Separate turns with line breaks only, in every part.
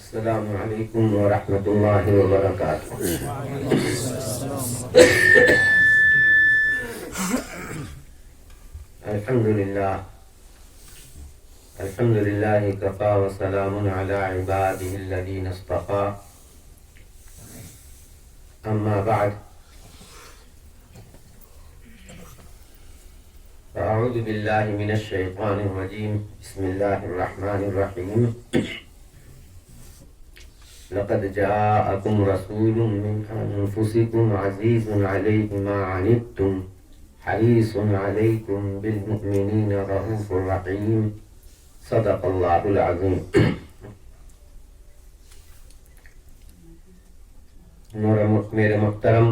السلام علیکم ورحمۃ اللہ وبرکاتہ۔ الحمد للہ کفا وسلام علی عباده الذین اصطفى، اما بعد فاعوذ باللہ من الشیطان الرجیم، بسم اللہ الرحمن الرحیم۔ لقد جاءكم رسول من أنفسكم عزيز عليه ما عنتم حريص عليكم بالمؤمنين رؤوف رحيم، صدق الله العظيم۔ میرے محترم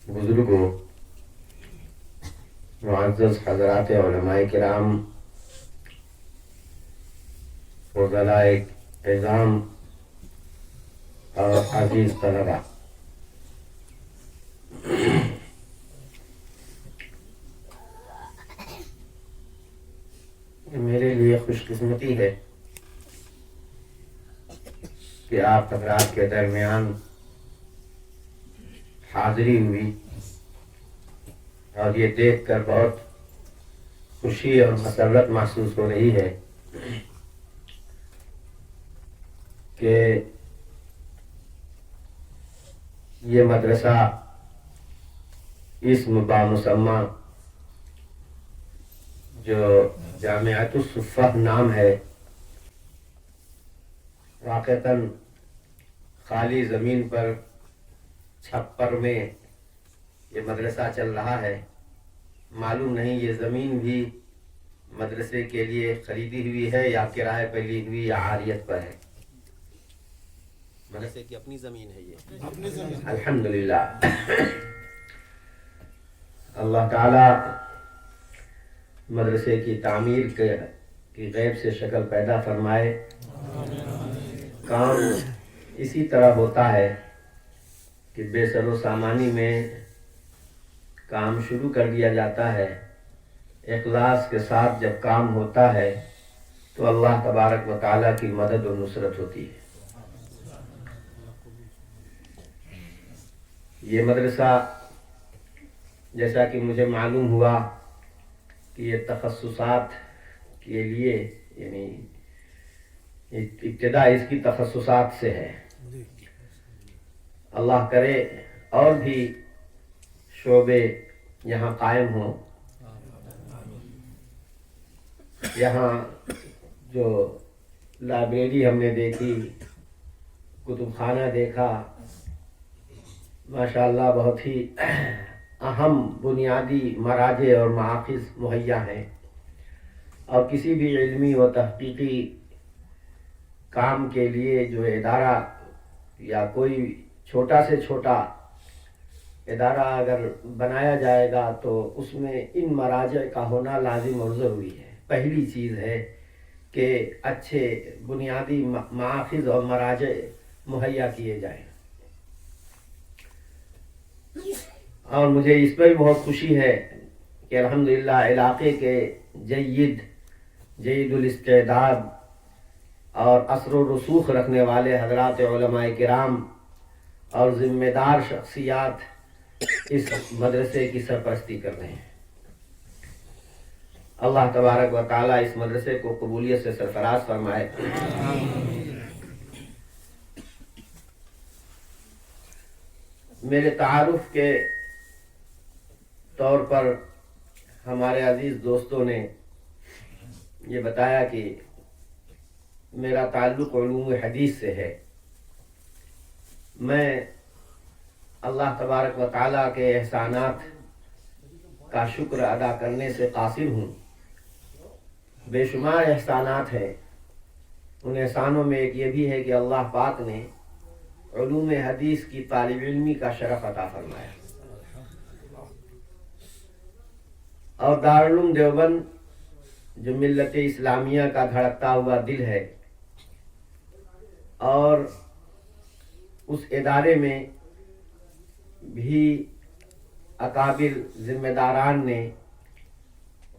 بزرگوں، معزز حضرات علماء کرام، فضلاء اعظام اور عزیز طلباء، میرے لیے خوش قسمتی ہے کہ آپ حضرات کے درمیان حاضری ہوئی اور یہ دیکھ کر بہت خوشی اور مسرت محسوس ہو رہی ہے کہ یہ مدرسہ اسم بامسمہ جو جامعۃ الصفہ نام ہے، واقعتاً خالی زمین پر چھپر میں یہ مدرسہ چل رہا ہے۔ معلوم نہیں یہ زمین بھی مدرسے کے لیے خریدی ہوئی ہے یا کرائے پر لی ہوئی یا عاریت پر ہے۔ مدرسے کی اپنی زمین ہے، یہ اپنی زمین۔ الحمدللہ، اللہ تعالی مدرسے کی تعمیر کی غیب سے شکل پیدا فرمائے۔ کام اسی طرح ہوتا ہے کہ بے سر و سامانی میں کام شروع کر دیا جاتا ہے، اخلاص کے ساتھ جب کام ہوتا ہے تو اللہ تبارک و تعالی کی مدد و نصرت ہوتی ہے۔ یہ مدرسہ جیسا کہ مجھے معلوم ہوا کہ یہ تخصصات کے لیے، یعنی ابتدا اس کی تخصصات سے ہے۔ اللہ کرے اور بھی شعبے یہاں قائم ہوں۔ یہاں جو لائبریری ہم نے دیکھی، کتب خانہ دیکھا، ماشاءاللہ بہت ہی اہم بنیادی مراجع اور مآخذ مہیا ہیں، اور کسی بھی علمی و تحقیقی کام کے لیے جو ادارہ یا کوئی چھوٹا سے چھوٹا ادارہ اگر بنایا جائے گا تو اس میں ان مراجع کا ہونا لازم اور ضروری ہے۔ پہلی چیز ہے کہ اچھے بنیادی مآخذ اور مراجع مہیا کیے جائیں، اور مجھے اس پر بھی بہت خوشی ہے کہ الحمدللہ علاقے کے جید الاستعداد اور اثر و رسوخ رکھنے والے حضرات علماء کرام اور ذمہ دار شخصیات اس مدرسے کی سرپرستی کر رہے ہیں۔ اللہ تبارک و تعالی اس مدرسے کو قبولیت سے سرفراز فرمائے۔ میرے تعارف کے طور پر ہمارے عزیز دوستوں نے یہ بتایا کہ میرا تعلق علوم حدیث سے ہے۔ میں اللہ تبارک و تعالیٰ کے احسانات کا شکر ادا کرنے سے قاصر ہوں۔ بے شمار احسانات ہیں، ان احسانوں میں ایک یہ بھی ہے کہ اللہ پاک نے علوم حدیث کی طالب علمی کا شرف عطا فرمایا، اور دارالعلوم دیوبند جو ملت اسلامیہ کا دھڑکتا ہوا دل ہے، اور اس ادارے میں بھی اکابر ذمہ داران نے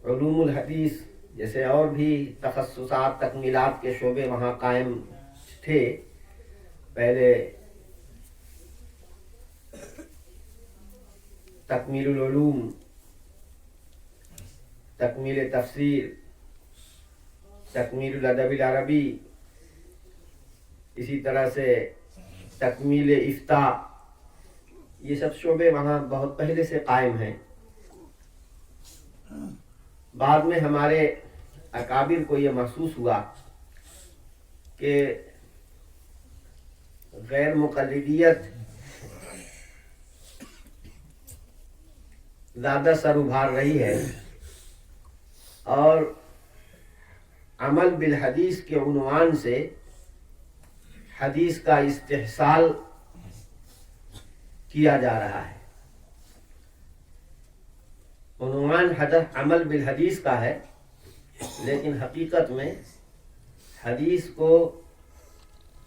علوم الحدیث جیسے اور بھی تخصصات تکمیلات کے شعبے وہاں قائم تھے. پہلے تکمیل العلوم، تکمیل تفسیر، تکمیل الادب العربی، اسی طرح سے تکمیل افتاء، یہ سب شعبے وہاں بہت پہلے سے قائم ہیں. بعد میں ہمارے اکابر کو یہ محسوس ہوا کہ غیر مقلدیت زیادہ سر ابھار رہی ہے، اور عمل بالحدیث کے عنوان سے حدیث کا استحصال کیا جا رہا ہے. عنوان عمل بالحدیث کا ہے، لیکن حقیقت میں حدیث کو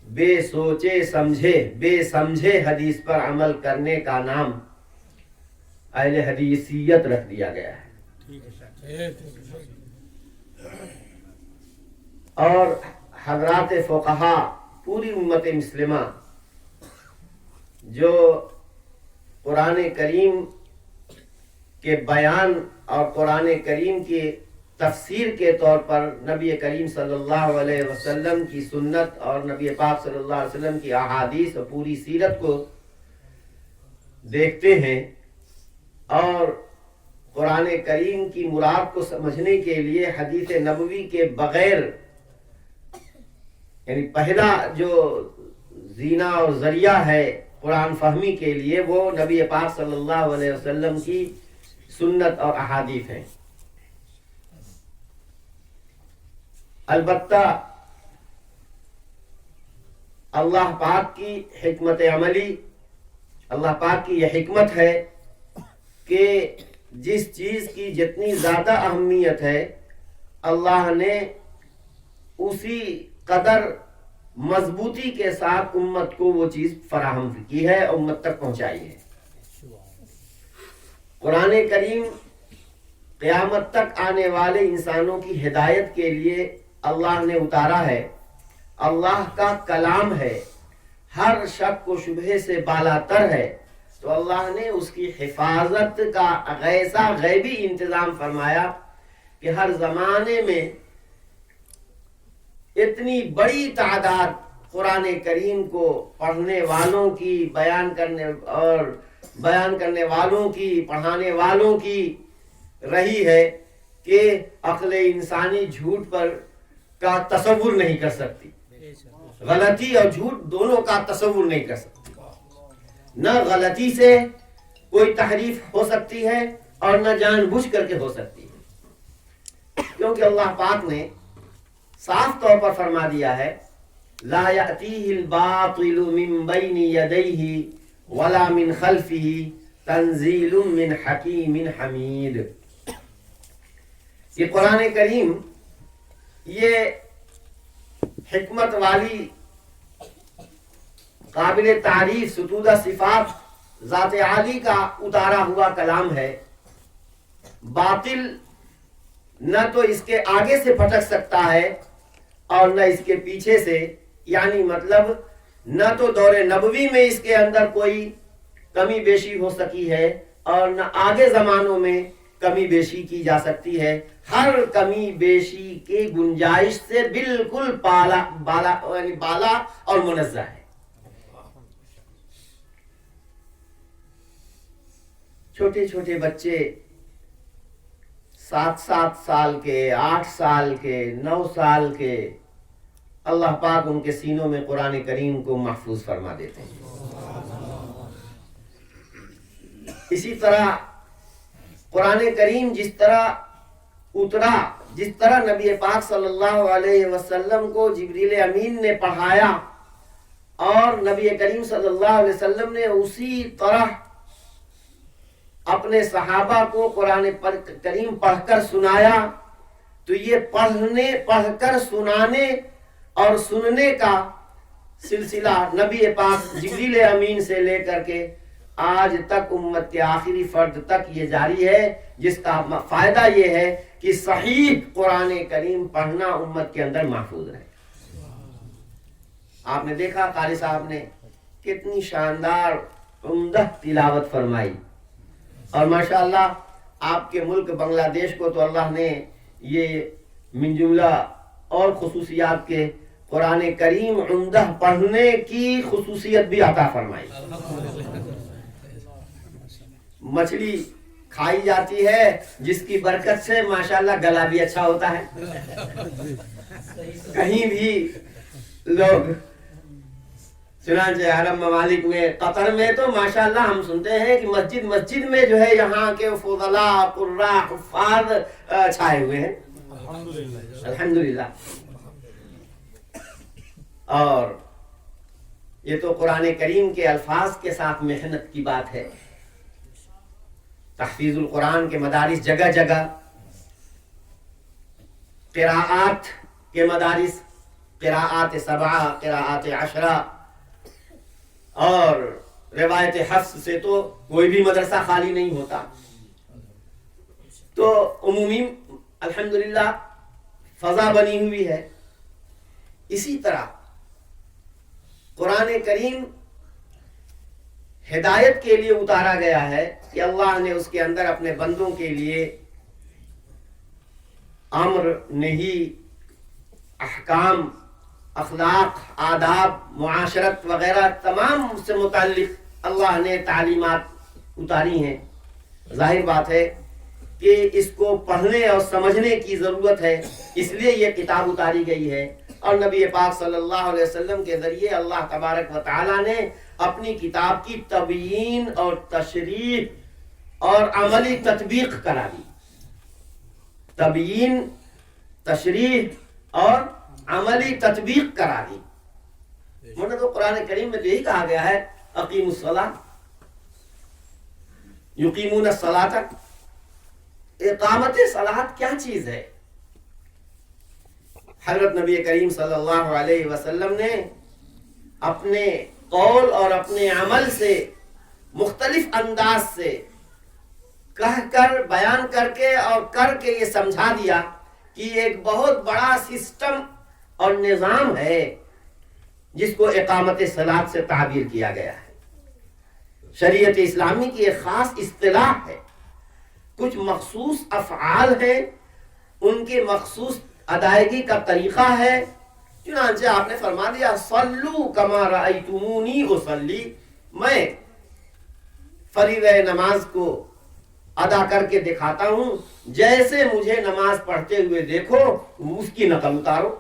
بے سوچے سمجھے حدیث پر عمل کرنے کا نام اہل حدیثیت رکھ دیا گیا ہے. اور حضرات فقہا، پوری امت مسلمہ جو قرآن کریم کے بیان اور قرآن کریم کی تفسیر کے طور پر نبی کریم صلی اللہ علیہ وسلم کی سنت اور نبی پاک صلی اللہ علیہ وسلم کی احادیث اور پوری سیرت کو دیکھتے ہیں، اور قرآن کریم کی مراد کو سمجھنے کے لیے حدیث نبوی کے بغیر، یعنی پہلا جو زینہ اور ذریعہ ہے قرآن فہمی کے لیے، وہ نبی پاک صلی اللہ علیہ وسلم کی سنت اور احادیث ہیں. البتہ اللہ پاک کی حکمت عملی، اللہ پاک کی یہ حکمت ہے کہ جس چیز کی جتنی زیادہ اہمیت ہے، اللہ نے اسی قدر مضبوطی کے ساتھ امت کو وہ چیز فراہم کی ہے، امت تک پہنچائی ہے. قرآن کریم قیامت تک آنے والے انسانوں کی ہدایت کے لیے اللہ نے اتارا ہے. اللہ کا کلام ہے، ہر شک و شبہے سے بالا تر ہے، تو اللہ نے اس کی حفاظت کا ایسا غیبی انتظام فرمایا کہ ہر زمانے میں اتنی بڑی تعداد قرآن کریم کو پڑھنے والوں کی، بیان کرنے والوں کی، پڑھانے والوں کی رہی ہے کہ عقل انسانی جھوٹ پر کا تصور نہیں کر سکتی. غلطی اور جھوٹ دونوں کا تصور نہیں کر سکتی. نہ غلطی سے کوئی تحریف ہو سکتی ہے اور نہ جان بوجھ کر کے ہو سکتی ہے، کیونکہ اللہ پاک نے صاف طور پر فرما دیا ہے لا یأتیہ الباطل من بین یدیہ ولا من خلفہ تنزیل من حکیم حمید. یہ قرآن کریم یہ حکمت والی قابل تعریف ستودہ صفات ذات عالی کا اتارا ہوا کلام ہے. باطل نہ تو اس کے آگے سے پھٹک سکتا ہے اور نہ اس کے پیچھے سے، یعنی مطلب نہ تو دور نبوی میں اس کے اندر کوئی کمی بیشی ہو سکی ہے اور نہ آگے زمانوں میں کمی بیشی کی جا سکتی ہے. ہر کمی بیشی کی گنجائش سے بالکل بالا اور منزہ ہے. چھوٹے چھوٹے بچے 7 سال کے، 8 سال کے، 9 سال کے، اللہ پاک ان کے سینوں میں قرآن کریم کو محفوظ فرما دیتے ہیں. اسی طرح قرآن کریم جس طرح اترا، جس طرح نبی پاک صلی اللہ علیہ وسلم کو جبریل امین نے پڑھایا اور نبی کریم صلی اللہ علیہ وسلم نے اسی طرح اپنے صحابہ کو قرآن کریم پڑھ کر سنایا، تو یہ پڑھ کر سنانے اور سننے کا سلسلہ نبی پاک جبریل امین سے لے کر کے آج تک امت کے آخری فرد تک یہ جاری ہے، جس کا فائدہ یہ ہے کہ صحیح قرآن کریم پڑھنا امت کے اندر محفوظ رہے. آپ نے دیکھا قاری صاحب نے کتنی شاندار عمدہ تلاوت فرمائی، اور ماشاءاللہ آپ کے ملک بنگلہ دیش کو تو اللہ نے یہ من جملہ اور خصوصیات کے قرآن کریم عمدہ پڑھنے کی خصوصیت بھی عطا فرمائی. مچھلی کھائی جاتی ہے جس کی برکت سے ماشاءاللہ گلا بھی اچھا ہوتا ہے. کہیں بھی لوگ چنانچہ عرب ممالک میں قطر میں تو ماشاءاللہ ہم سنتے ہیں کہ مسجد میں جو ہے یہاں کے فضلاء قراء حفاظ چھائے ہوئے ہیں الحمدللہ. اور یہ تو قرآن کریم کے الفاظ کے ساتھ محنت کی بات ہے. تحفیظ القرآن کے مدارس جگہ جگہ، قراءات کے مدارس، قراءات 7، قراءات 10، اور روایت حفظ سے تو کوئی بھی مدرسہ خالی نہیں ہوتا. تو عمومی الحمدللہ فضا بنی ہوئی ہے. اسی طرح قرآن کریم ہدایت کے لیے اتارا گیا ہے کہ اللہ نے اس کے اندر اپنے بندوں کے لیے امر، نہی، احکام، اخلاق، آداب، معاشرت وغیرہ تمام سے متعلق اللہ نے تعلیمات اتاری ہیں. ظاہر بات ہے کہ اس کو پڑھنے اور سمجھنے کی ضرورت ہے، اس لیے یہ کتاب اتاری گئی ہے. اور نبی پاک صلی اللہ علیہ وسلم کے ذریعے اللہ تبارک و تعالی نے اپنی کتاب کی تبیین اور تشریح اور عملی تطبیق کرا دی. تبیین، تشریح اور عملی تطبیق کرا دی. مطلب تو قرآن کریم میں تو یہی کہا گیا ہے اقیموا الصلاۃ، یقیمون الصلاۃ. اقامت صلاۃ کیا چیز ہے؟ حضرت نبی کریم صلی اللہ علیہ وسلم نے اپنے قول اور اپنے عمل سے مختلف انداز سے کہہ کر، بیان کر کے اور کر کے یہ سمجھا دیا کہ یہ ایک بہت بڑا سسٹم اور نظام ہے جس کو اقامت صلاۃ سے تعبیر کیا گیا ہے. شریعت اسلامی کی ایک خاص اصطلاح ہے. کچھ مخصوص افعال ہیں، ان کی مخصوص ادائیگی کا طریقہ ہے. چنانچہ آپ نے فرما دیا صلو کما رأیتمونی اصلی، میں فریضہ نماز کو ادا کر کے دکھاتا ہوں، جیسے مجھے نماز پڑھتے ہوئے دیکھو اس کی نقل اتارو.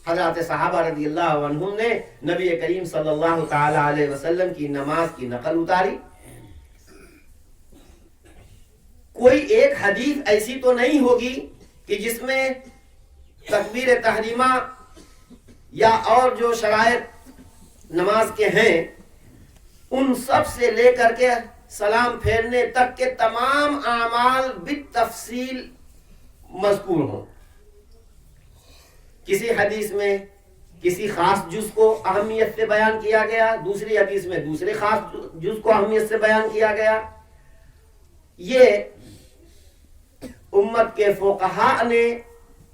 حضرات صحابہ رضی اللہ عنہم نے نبی کریم صلی اللہ تعالی علیہ وسلم کی نماز کی نقل اتاری. کوئی ایک حدیث ایسی تو نہیں ہوگی کہ جس میں تکبیر تحریمہ یا اور جو شرائط نماز کے ہیں ان سب سے لے کر کے سلام پھیرنے تک کے تمام اعمال بالتفصیل مذکور ہوں. کسی حدیث میں کسی خاص جز کو اہمیت سے بیان کیا گیا، دوسری حدیث میں دوسرے خاص جز کو اہمیت سے بیان کیا گیا. یہ امت کے فقہاء نے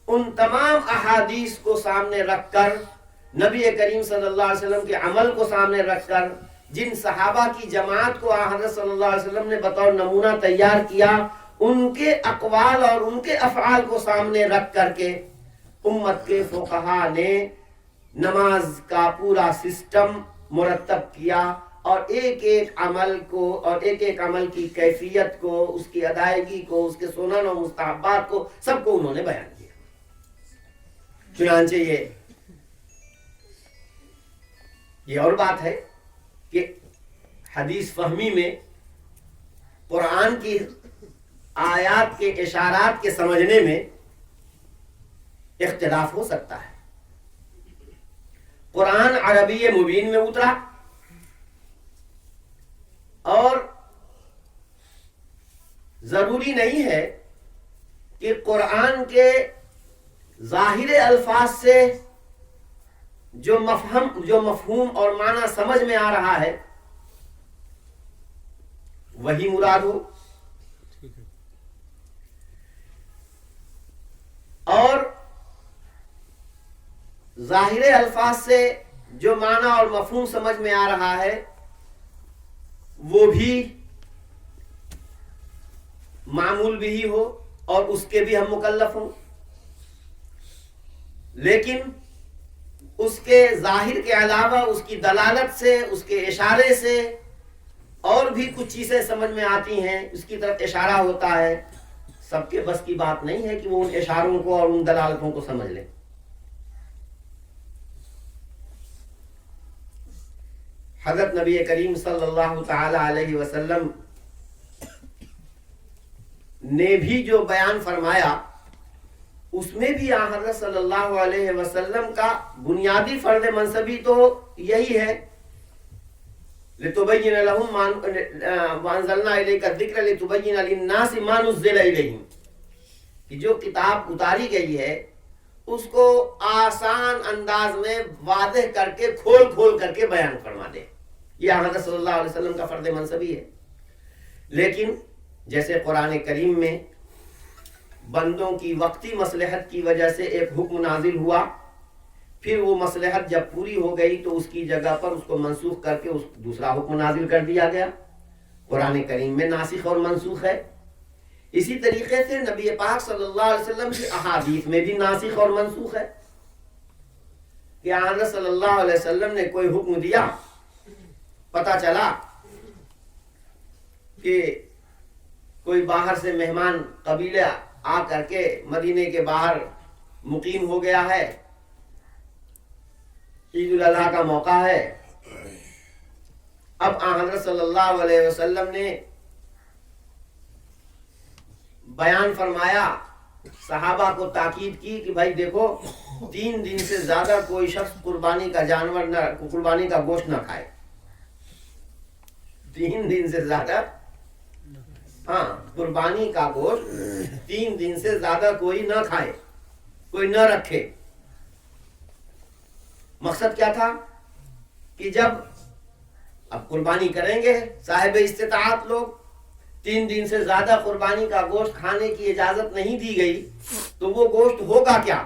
ان تمام احادیث کو سامنے رکھ کر، نبی کریم صلی اللہ علیہ وسلم کے عمل کو سامنے رکھ کر، جن صحابہ کی جماعت کو حضرت صلی اللہ علیہ وسلم نے بطور نمونہ تیار کیا، ان کے اقوال اور ان کے افعال کو سامنے رکھ کر کے امت کے فقہاء نے نماز کا پورا سسٹم مرتب کیا، اور ایک ایک عمل کو اور ایک ایک عمل کی کیفیت کو، اس کی ادائیگی کو، اس کے سنن و مستحبات کو، سب کو انہوں نے بیان کیا. چنانچہ یہ اور بات ہے کہ حدیث فہمی میں قرآن کی آیات کے اشارات کے سمجھنے میں اختلاف ہو سکتا ہے. قرآن عربی مبین میں اترا اور ضروری نہیں ہے کہ قرآن کے ظاہر الفاظ سے جو مفہوم اور معنی سمجھ میں آ رہا ہے وہی مراد ہو. ظاہر الفاظ سے جو معنی اور مفہوم سمجھ میں آ رہا ہے وہ بھی معمول بھی ہی ہو اور اس کے بھی ہم مکلف ہوں، لیکن اس کے ظاہر کے علاوہ اس کی دلالت سے، اس کے اشارے سے اور بھی کچھ چیزیں سمجھ میں آتی ہیں، اس کی طرف اشارہ ہوتا ہے. سب کے بس کی بات نہیں ہے کہ وہ ان اشاروں کو اور ان دلالتوں کو سمجھ لیں. حضرت نبی کریم صلی اللہ تعالی علیہ وسلم نے بھی جو بیان فرمایا اس میں بھی حضرت صلی اللہ علیہ وسلم کا بنیادی فرض منصبی تو یہی ہے، لِتُبَيِّنَ لَهُمْ وَأَنزَلْنَا إِلَيْكَ الذِّكْرَ لِتُبَيِّنَ لِلنَّاسِ مَا نُزِّلَ إِلَيْهِمْ، کہ جو کتاب اتاری گئی ہے اس کو آسان انداز میں واضح کر کے کھول کر کے بیان فرما دے. یہ حضرت صلی اللہ علیہ وسلم کا فرض منصبی ہے. لیکن جیسے قرآن کریم میں بندوں کی وقتی مصلحت کی وجہ سے ایک حکم نازل ہوا، پھر وہ مصلحت جب پوری ہو گئی تو اس کی جگہ پر اس کو منسوخ کر کے دوسرا حکم نازل کر دیا گیا. قرآن کریم میں ناسخ اور منسوخ ہے. اسی طریقے سے نبی پاک صلی اللہ علیہ وسلم کی احادیث میں بھی ناسخ اور منسوخ ہے کہ حضرت صلی اللہ علیہ وسلم نے کوئی حکم دیا، پتہ چلا کہ کوئی باہر سے مہمان قبیلہ آ کر کے مدینے کے باہر مقیم ہو گیا ہے، عید الاضحیٰ کا موقع ہے. اب حضرت صلی اللہ علیہ وسلم نے بیان فرمایا، صحابہ کو تاکید کی کہ بھائی دیکھو 3 دن سے زیادہ کوئی شخص قربانی کا جانور نہ، قربانی کا گوشت نہ کھائے. 3 دن سے زیادہ، ہاں قربانی کا گوشت 3 دن سے زیادہ کوئی نہ کھائے، کوئی نہ رکھے. مقصد کیا تھا کہ جب اب قربانی کریں گے صاحب استطاعت لوگ، 3 دن سے زیادہ قربانی کا گوشت کھانے کی اجازت نہیں دی گئی تو وہ گوشت ہوگا کیا؟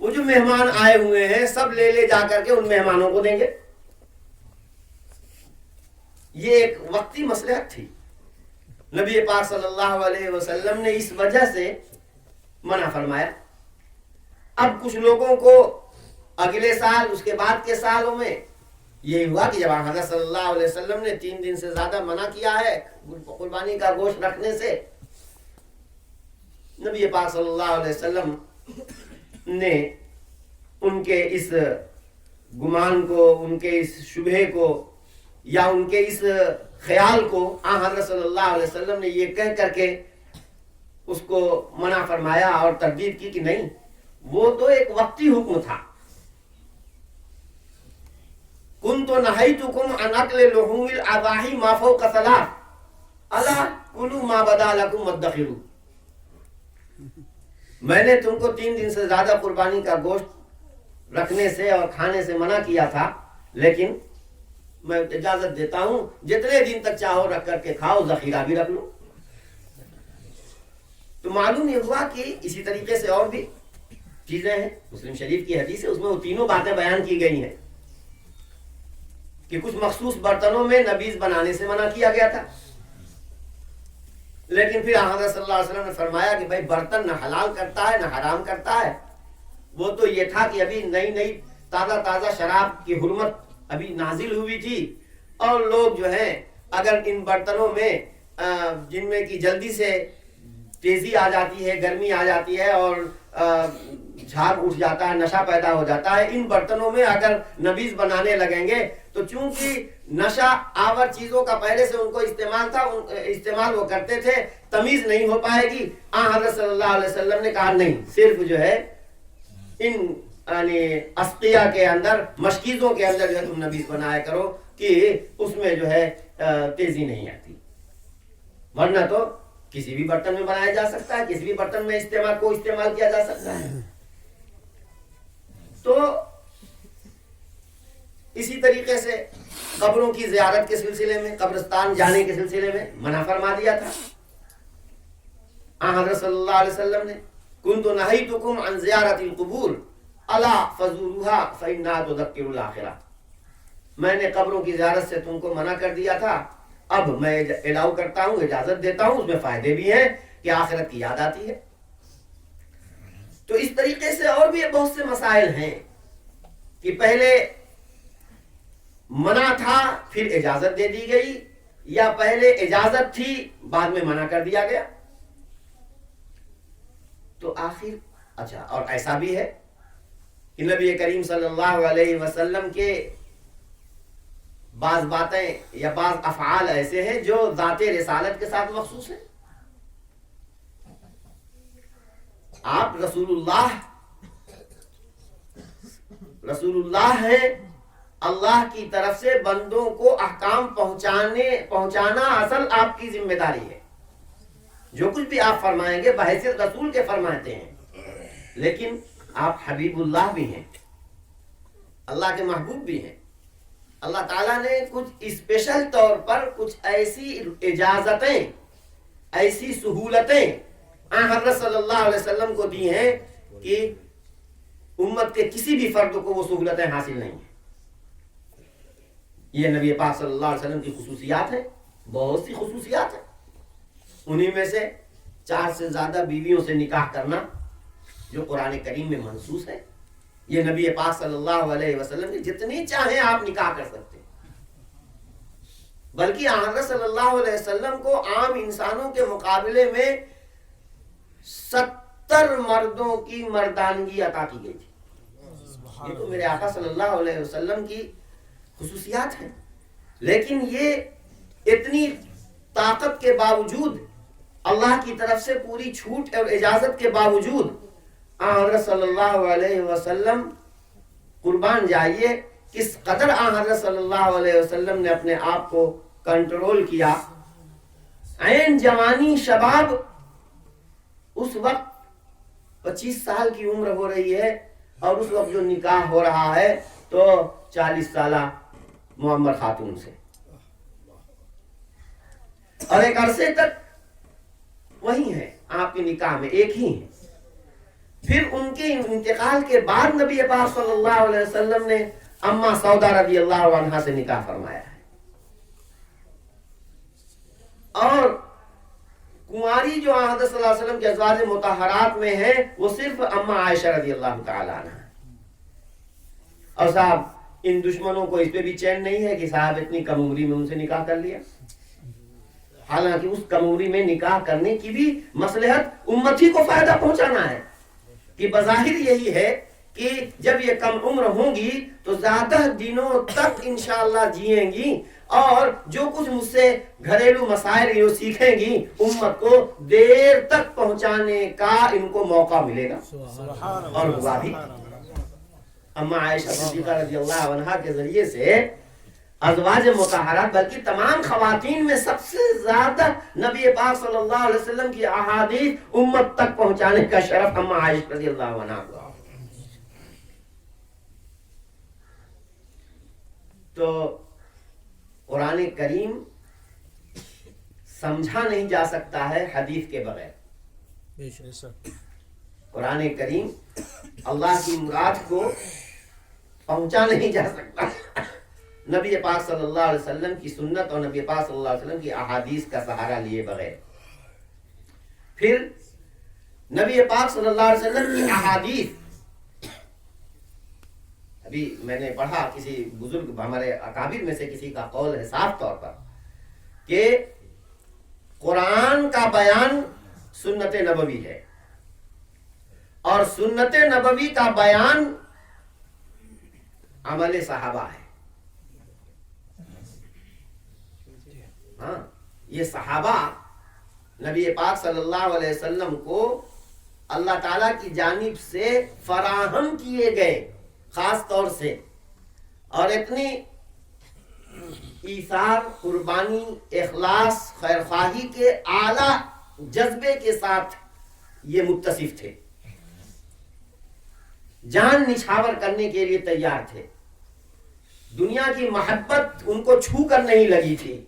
وہ جو مہمان آئے ہوئے ہیں سب لے جا کر کے ان مہمانوں کو دیں گے. یہ ایک وقتی مصلحت تھی. نبی پاک صلی اللہ علیہ وسلم نے اس وجہ سے منع فرمایا. اب کچھ لوگوں کو اگلے سال، اس کے بعد کے سالوں میں یہی ہوا کہ جب حضرت صلی اللہ علیہ وسلم نے 3 دن سے زیادہ منع کیا ہے قربانی کا گوشت رکھنے سے، نبی پاک صلی اللہ علیہ وسلم نے ان کے اس گمان کو، ان کے اس شبہے کو یا ان کے اس خیال کو حضرت صلی اللہ علیہ وسلم نے یہ کہہ کر کے اس کو منع فرمایا اور تردید کی کہ نہیں، وہ تو ایک وقتی حکم تھا. كنت نهيتكم عن أكل لحوم الأضاحي ما فوق 3 ألا كلوا ما بدا لكم وادخروا. میں نے تم کو 3 دن سے زیادہ قربانی کا گوشت رکھنے سے اور کھانے سے منع کیا تھا، لیکن میں اجازت دیتا ہوں جتنے دن تک چاہو رکھ کر کے کھاؤ، ذخیرہ بھی رکھ لو. تو معلوم یہ ہوا کہ اسی طریقے سے اور بھی چیزیں ہیں. مسلم شریف کی حدیث ہے، اس میں وہ تینوں باتیں بیان کی گئی ہیں کہ کچھ مخصوص برتنوں میں نبیذ بنانے سے منع کیا گیا تھا، لیکن پھر حضرت صلی اللہ علیہ وسلم نے فرمایا کہ بھائی برتن نہ حلال کرتا ہے نہ حرام کرتا ہے. وہ تو یہ تھا کہ ابھی نئی تازہ شراب کی حرمت ابھی نازل ہوئی تھی، اور لوگ جو ہیں اگر ان برتنوں میں جن میں کی جلدی سے تیزی آ جاتی ہے، گرمی آ جاتی ہے اور جھاگ اٹھ جاتا ہے، نشہ پیدا ہو جاتا ہے، ان برتنوں میں اگر نبیذ بنانے لگیں گے تو چونکہ نشہ آور چیزوں کا پہلے سے ان کو استعمال تھا، استعمال وہ کرتے تھے، تمیز نہیں ہو پائے گی. حضرت صلی اللہ علیہ وسلم نے کہا نہیں، صرف جو ہے ان یعنی اسقیہ کے اندر، مشکیزوں کے اندر جو ہے تم نبیذ بنایا کرو کہ اس میں جو ہے تیزی نہیں آتی. ورنہ تو کسی بھی برتن میں بنایا جا سکتا ہے، کسی بھی برتن میں استعمال کیا جا سکتا ہے. تو اسی طریقے سے قبروں کی زیارت کے سلسلے میں، قبرستان جانے کے سلسلے میں منع فرما دیا تھا. حضرت صلی اللہ علیہ وسلم نے كنت نهيتكم عن زیارت القبور الا فزوروها فانها تذکر الاخرہ، میں نے قبروں کی زیارت سے تم کو منع کر دیا تھا، اب میں الاؤ کرتا ہوں، اجازت دیتا ہوں، اس میں فائدے بھی ہیں کہ آخرت کی یاد آتی ہے۔ تو اس طریقے سے اور بھی بہت سے مسائل ہیں کہ پہلے منع تھا پھر اجازت دے دی گئی، یا پہلے اجازت تھی بعد میں منع کر دیا گیا۔ تو آخر اچھا، اور ایسا بھی ہے کہ نبی کریم صلی اللہ علیہ وسلم کے بعض باتیں یا بعض افعال ایسے ہیں جو ذات رسالت کے ساتھ مخصوص ہیں۔ آپ رسول اللہ ہیں، اللہ کی طرف سے بندوں کو احکام پہنچانا اصل آپ کی ذمہ داری ہے۔ جو کچھ بھی آپ فرمائیں گے بحیثیت رسول کے فرماتے ہیں، لیکن آپ حبیب اللہ بھی ہیں، اللہ کے محبوب بھی ہیں۔ اللہ تعالیٰ نے کچھ اسپیشل طور پر کچھ ایسی اجازتیں، ایسی سہولتیں حضرت صلی اللہ علیہ وسلم کو دی ہیں کہ امت کے کسی بھی فرد کو وہ سہولتیں حاصل نہیں ہیں۔ یہ نبی پاک صلی اللہ علیہ وسلم کی خصوصیات ہیں، بہت سی خصوصیات ہیں۔ انہی میں سے 4 سے زیادہ بیویوں سے نکاح کرنا جو قرآن کریم میں منصوص ہے۔ یہ نبی پاک صلی اللہ علیہ وسلم کی جتنی چاہیں آپ نکاح کر سکتے ہیں، بلکہ حضرت صلی اللہ علیہ وسلم کو عام انسانوں کے مقابلے میں 70 مردوں کی مردانگی عطا کی گئی تھی۔ یہ تو میرے آقا صلی اللہ علیہ وسلم کی خصوصیات ہیں، لیکن یہ اتنی طاقت کے باوجود، اللہ کی طرف سے پوری چھوٹ اور اجازت کے باوجود حضرت صلی اللہ علیہ وسلم قربان جائیے کس قدر حضرت صلی اللہ علیہ وسلم نے اپنے آپ کو کنٹرول کیا۔ عین جوانی، شباب، اس وقت 25 سال کی عمر ہو رہی ہے، اور اس وقت جو نکاح ہو رہا ہے تو 40 سالہ معمر خاتون سے، اور ایک عرصے تک وہی ہے آپ کے نکاح میں، ایک ہی ہیں۔ پھر ان کے انتقال کے بعد نبی پاک صلی اللہ علیہ وسلم نے اما سودا رضی اللہ عنہا سے نکاح فرمایا ہے، اور کنواری جو حضرت صلی اللہ علیہ وسلم کے ازواج مطہرات میں ہے وہ صرف اما عائشہ رضی اللہ تعالی عنہ ہے۔ اور صاحب ان دشمنوں کو اس پہ بھی چین نہیں ہے کہ صاحب اتنی کم عمری میں ان سے نکاح کر لیا، حالانکہ اس کم عمری میں نکاح کرنے کی بھی مصلحت امتی کو فائدہ پہنچانا ہے، کہ بظاہر یہی ہے کہ جب یہ کم عمر ہوں گی تو زیادہ دنوں تک انشاءاللہ جئیں گی، اور جو کچھ مجھ سے گھریلو مسائل یہ سیکھیں گی امت کو دیر تک پہنچانے کا ان کو موقع ملے گا، اور ہوا بھی۔ اما عائشہ صدیقہ رضی اللہ عنہا کے ذریعے سے ازواج مطہرات، بلکہ تمام خواتین میں سب سے زیادہ نبی پاک صلی اللہ علیہ وسلم کی احادیث امت تک پہنچانے کا شرف اما عائشہ رضی اللہ عنہا کو۔ تو قرآن کریم سمجھا نہیں جا سکتا ہے حدیث کے بغیر۔ قرآن کریم اللہ کی مراد کو پہنچا نہیں جا سکتا نبی پاک صلی اللہ علیہ وسلم کی سنت اور نبی پاک صلی اللہ علیہ وسلم کی احادیث کا سہارا لیے بغیر۔ پھر نبی پاک صلی اللہ علیہ وسلم کی احادیث، ابھی میں نے پڑھا کسی بزرگ ہمارے اکابر میں سے کسی کا قول ہے صاف طور پر کہ قرآن کا بیان سنت نبوی ہے، اور سنت نبوی کا بیان عمل صحابہ ہے۔ ہاں، یہ صحابہ نبی پاک صلی اللہ علیہ وسلم کو اللہ تعالیٰ کی جانب سے فراہم کیے گئے خاص طور سے، اور اتنی ایثار، قربانی، اخلاص، خیرخواہی کے اعلیٰ جذبے کے ساتھ یہ متصف تھے، جان نچھاور کرنے کے لیے تیار تھے۔ دنیا کی محبت ان کو چھو کر نہیں لگی تھی،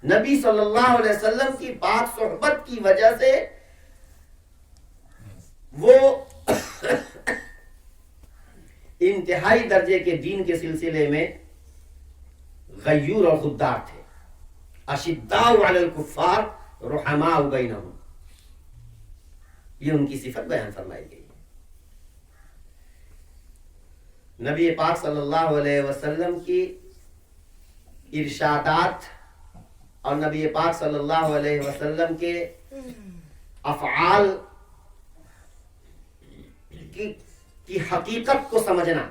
نبی صلی اللہ علیہ وسلم کی پاک صحبت کی وجہ سے وہ انتہائی درجے کے دین کے سلسلے میں غیور اور خوددار تھے. اشداء علی الکفار رحماء بینہم، یہ ان کی صفت بیان فرمائی گئی. نبی پاک صلی اللہ علیہ وسلم کی ارشادات اور نبی پاک صلی اللہ علیہ وسلم کے افعال کی حقیقت کو سمجھنا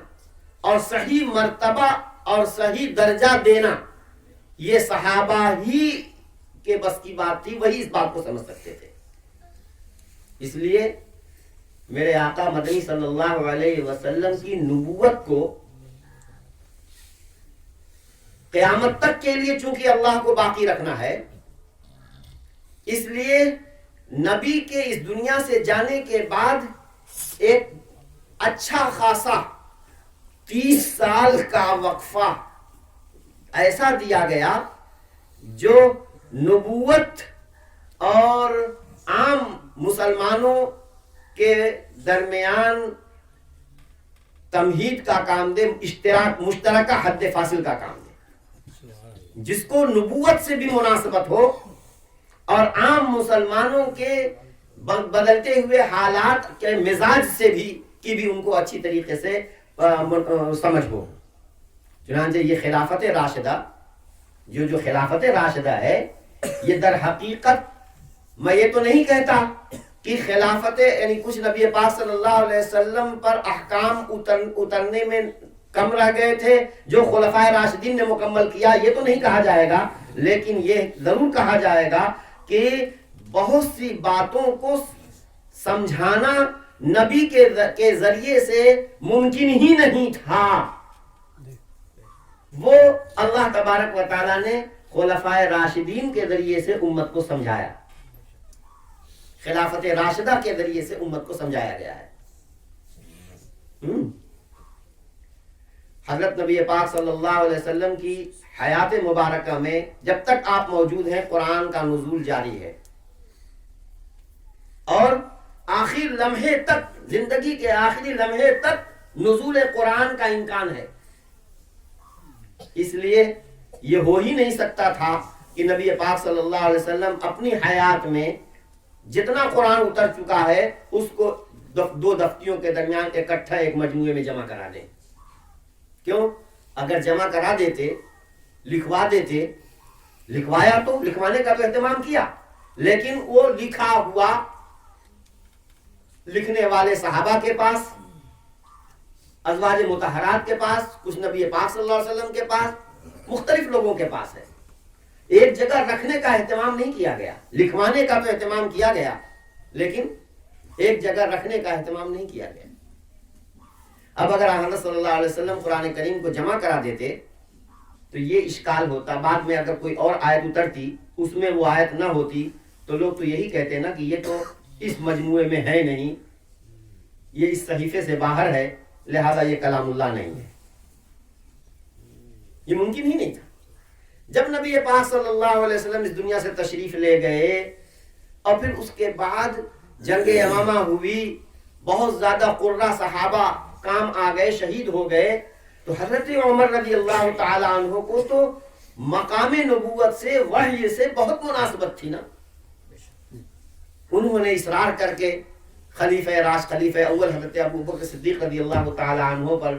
اور صحیح مرتبہ اور صحیح درجہ دینا، یہ صحابہ ہی کے بس کی بات تھی، وہی اس بات کو سمجھ سکتے تھے. اس لیے میرے آقا مدنی صلی اللہ علیہ وسلم کی نبوت کو قیامت تک کے لیے چونکہ اللہ کو باقی رکھنا ہے، اس لیے نبی کے اس دنیا سے جانے کے بعد ایک اچھا خاصا 30 سال کا وقفہ ایسا دیا گیا جو نبوت اور عام مسلمانوں کے درمیان تمہید کا کام دے، مشترکہ حد فاصل کا کام دے، جس کو نبوت سے بھی مناسبت ہو اور عام مسلمانوں کے بدلتے ہوئے حالات کے مزاج سے بھی ان کو اچھی طریقے سے سمجھ ہو. چنانچہ یہ خلافت راشدہ جو خلافت راشدہ ہے، یہ در حقیقت میں یہ تو نہیں کہتا کہ خلافت یعنی کچھ نبی پاک صلی اللہ علیہ وسلم پر احکام اترنے میں کم رہ گئے تھے جو خلفائے راشدین نے مکمل کیا، یہ تو نہیں کہا جائے گا، لیکن یہ ضرور کہا جائے گا کہ بہت سی باتوں کو سمجھانا نبی کے ذریعے سے ممکن ہی نہیں تھا. وہ اللہ تبارک و تعالیٰ نے خلفائے راشدین کے ذریعے سے امت کو سمجھایا، خلافت راشدہ کے ذریعے سے امت کو سمجھایا گیا ہے. حضرت نبی پاک صلی اللہ علیہ وسلم کی حیات مبارکہ میں جب تک آپ موجود ہیں قرآن کا نزول جاری ہے، اور آخر لمحے تک، زندگی کے آخری لمحے تک نزول قرآن کا امکان ہے. اس لیے یہ ہو ہی نہیں سکتا تھا کہ نبی پاک صلی اللہ علیہ وسلم اپنی حیات میں جتنا قرآن اتر چکا ہے اس کو 2 دفتیوں کے درمیان اکٹھا ایک مجموعے میں جمع کرا دیں. کیوں؟ اگر جمع کرا دیتے، لکھوا دیتے، لکھوایا تو لکھوانے کا تو اہتمام کیا، لیکن وہ لکھا ہوا لکھنے والے صحابہ کے پاس، ازواج مطہرات کے پاس، کچھ نبی پاک صلی اللہ علیہ وسلم کے پاس، مختلف لوگوں کے پاس ہے. ایک جگہ رکھنے کا اہتمام نہیں کیا گیا. لکھوانے کا تو اہتمام کیا گیا، لیکن ایک جگہ رکھنے کا اہتمام نہیں کیا گیا. اب اگر حضرت صلی اللہ علیہ وسلم قرآن کریم کو جمع کرا دیتے تو یہ اشکال ہوتا. بعد میں اگر کوئی اور آیت اترتی اس میں وہ آیت نہ ہوتی تو لوگ تو یہی کہتے نا کہ یہ تو اس مجموعے میں ہے نہیں، یہ اس صحیفے سے باہر ہے، لہذا یہ کلام اللہ نہیں ہے. یہ ممکن ہی نہیں تھا. جب نبی پاک صلی اللہ علیہ وسلم اس دنیا سے تشریف لے گئے اور پھر اس کے بعد جنگ یمامہ ہوئی، بہت زیادہ قرہ صحابہ کام آ گئے، شہید ہو گئے، تو حضرت عمر رضی اللہ تعالی عنہ کو تو مقام نبوت سے، وحی سے بہت مناسبت تھی نا. انہوں نے اصرار کر کے خلیفہ اول حضرت ابو بکر صدیق رضی اللہ تعالی عنہ پر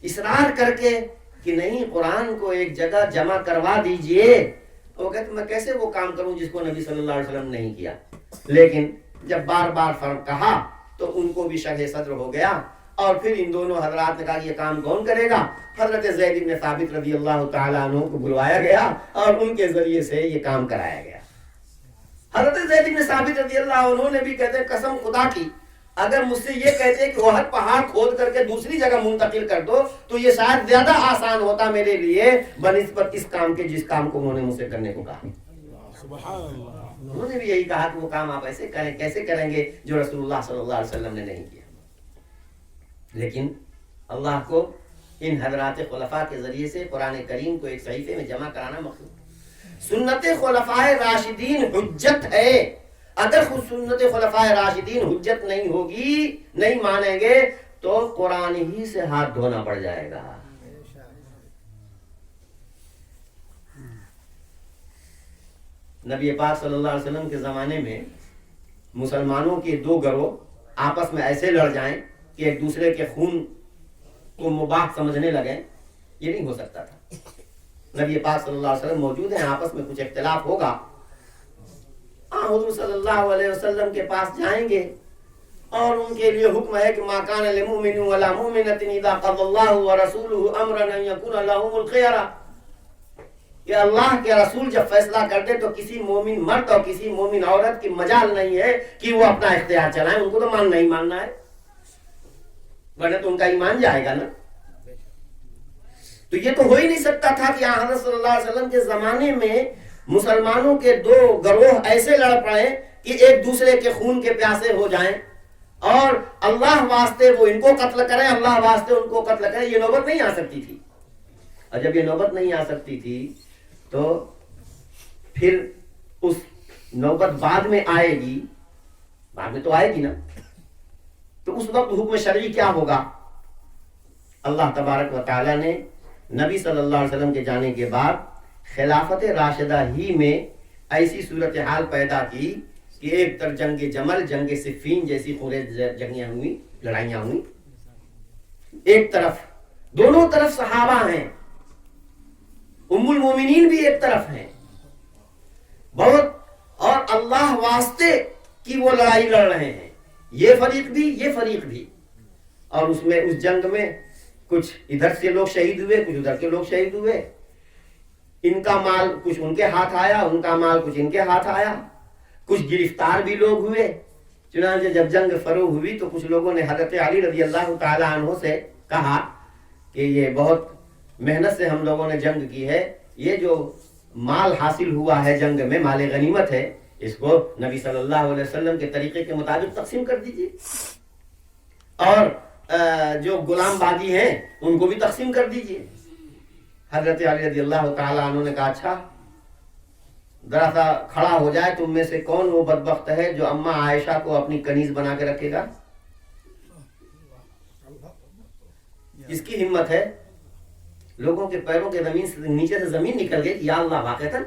اصرار کر کے کہ نہیں، قرآن کو ایک جگہ جمع کروا دیجئے. وہ کہتے میں کیسے وہ کام کروں جس کو نبی صلی اللہ علیہ وسلم نے نہیں کیا. لیکن جب بار بار فرق کہا تو ان کو بھی شرح صدر ہو گیا، اور پھر ان دونوں حضرات نے کہا یہ کام کون کرے گا. حضرت زید بن ثابت رضی اللہ تعالیٰ عنہ کو بلوایا گیا اور ان کے ذریعے سے یہ کام کرایا گیا. حضرت زید بن ثابت رضی اللہ عنہ نے بھی کہتے قسم خدا کی اگر مجھ سے یہ کہتے کہ احد پہاڑ کھود کر کے دوسری جگہ منتقل کر دو تو یہ شاید زیادہ آسان ہوتا میرے لیے بنسبت اس کام کے جس کام کو انہوں نے مجھ سے کرنے کو کہا. انہوں نے بھی یہی کہا کہ وہ کام آپ ایسے کریں، کیسے کریں گے جو رسول اللہ صلی اللہ علیہ وسلم نے نہیں کیا. لیکن اللہ کو ان حضرات خلفاء کے ذریعے سے قرآن کریم کو ایک صحیفے میں جمع کرانا مقصود. سنت خلفاء راشدین حجت ہے. اگر خود سنت خلفاء راشدین حجت نہیں ہوگی، نہیں مانیں گے، تو قرآن ہی سے ہاتھ دھونا پڑ جائے گا. نبی پاک صلی اللہ علیہ وسلم کے زمانے میں مسلمانوں کے دو گروہ آپس میں ایسے لڑ جائیں کہ ایک دوسرے کے خون کو مباح سمجھنے لگیں، یہ نہیں ہو سکتا تھا. نبی پاک صلی اللہ علیہ وسلم موجود ہیں، آپس میں کچھ اختلاف ہوگا، حضور صلی اللہ علیہ وسلم کے پاس جائیں گے اور ان کے لیے حکم ہے کہ ما کان للمؤمن ولا مؤمنۃ اذا قضى الله ورسوله امرا ان يكون لهم الخيار، کہ اللہ کے رسول جب فیصلہ کرتے تو کسی مومن مرد اور کسی مومن عورت کی مجال نہیں ہے کہ وہ اپنا اختیار چلائیں، ان کو تو ماننا ہی ماننا ہے، ورنہ تو ان کا ایمان جائے گا نا. تو یہ تو ہو ہی نہیں سکتا تھا کہ حضرت صلی اللہ علیہ وسلم کے زمانے میں مسلمانوں کے دو گروہ ایسے لڑ پڑے کہ ایک دوسرے کے خون کے پیاسے ہو جائیں اور اللہ واسطے وہ ان کو قتل کریں، اللہ واسطے ان کو قتل کریں. یہ نوبت نہیں آ سکتی تھی. اور جب یہ نوبت نہیں آ سکتی تھی تو پھر اس نوبت بعد میں آئے گی، بعد میں تو آئے گی نا، تو اس وقت حکم شرعی کیا ہوگا؟ اللہ تبارک و تعالی نے نبی صلی اللہ علیہ وسلم کے جانے کے بعد خلافت راشدہ ہی میں ایسی صورتحال پیدا کی کہ ایک طرف جنگ جمل، جنگ صفین جیسی پورے جنگیاں ہوئی، لڑائیاں ہوئی. ایک طرف دونوں طرف صحابہ ہیں، ام المومنین بھی ایک طرف ہیں بہت، اور اللہ واسطے کی وہ لڑائی لڑ رہے ہیں، یہ فریق بھی یہ فریق بھی. اور اس میں اس جنگ میں کچھ ادھر سے لوگ شہید ہوئے، کچھ ادھر کے لوگ شہید ہوئے. ان کا مال کچھ ان کے ہاتھ آیا، ان کا مال کچھ ان کے ہاتھ آیا، کچھ گرفتار بھی لوگ ہوئے. چنانچہ جب جنگ فروغ ہوئی تو کچھ لوگوں نے حضرت علی رضی اللہ تعالی عنہ سے کہا کہ یہ بہت محنت سے ہم لوگوں نے جنگ کی ہے، یہ جو مال حاصل ہوا ہے جنگ میں، مال غنیمت ہے، اس کو نبی صلی اللہ علیہ وسلم کے طریقے کے مطابق تقسیم کر دیجیے، اور جو غلام بازی ہیں ان کو بھی تقسیم کر دیجیے. حضرت علی رضی اللہ تعالی عنہ نے کہا اچھا، ذرا سا کھڑا ہو جائے تم میں سے کون وہ بدبخت ہے جو اماں عائشہ کو اپنی کنیز بنا کے رکھے گا؟ اس کی ہمت ہے؟ لوگوں کے پیروں کے زمین سے نیچے سے زمین نکل گئی کہ یا اللہ واقعتاً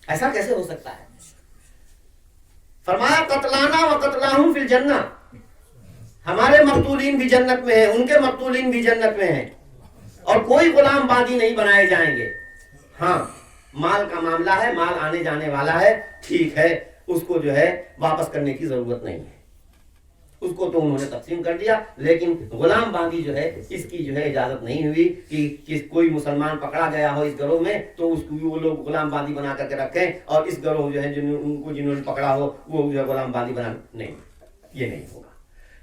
ایسا کیسے ہو سکتا ہے؟ فرمایا قتلانا و قتلاہم فی الجنہ، ہمارے مقتولین بھی جنت میں ہیں، ان کے مقتولین بھی جنت میں ہیں، اور کوئی غلام بازی نہیں بنائے جائیں گے. ہاں مال کا معاملہ ہے، مال آنے جانے والا ہے، ٹھیک ہے، اس کو جو ہے واپس کرنے کی ضرورت نہیں ہے، اس کو تو انہوں نے تقسیم کر دیا. لیکن غلام باندھی جو ہے اس کی جو ہے اجازت نہیں ہوئی کہ کوئی مسلمان پکڑا گیا ہو اس گروہ میں تو اس کو وہ لوگ غلام باندھی بنا کر کے رکھیں، اور اس گروہ جو ہے جنہوں نے پکڑا ہو وہ جو ہے غلام باندھی بنا، نہیں، یہ نہیں ہوگا.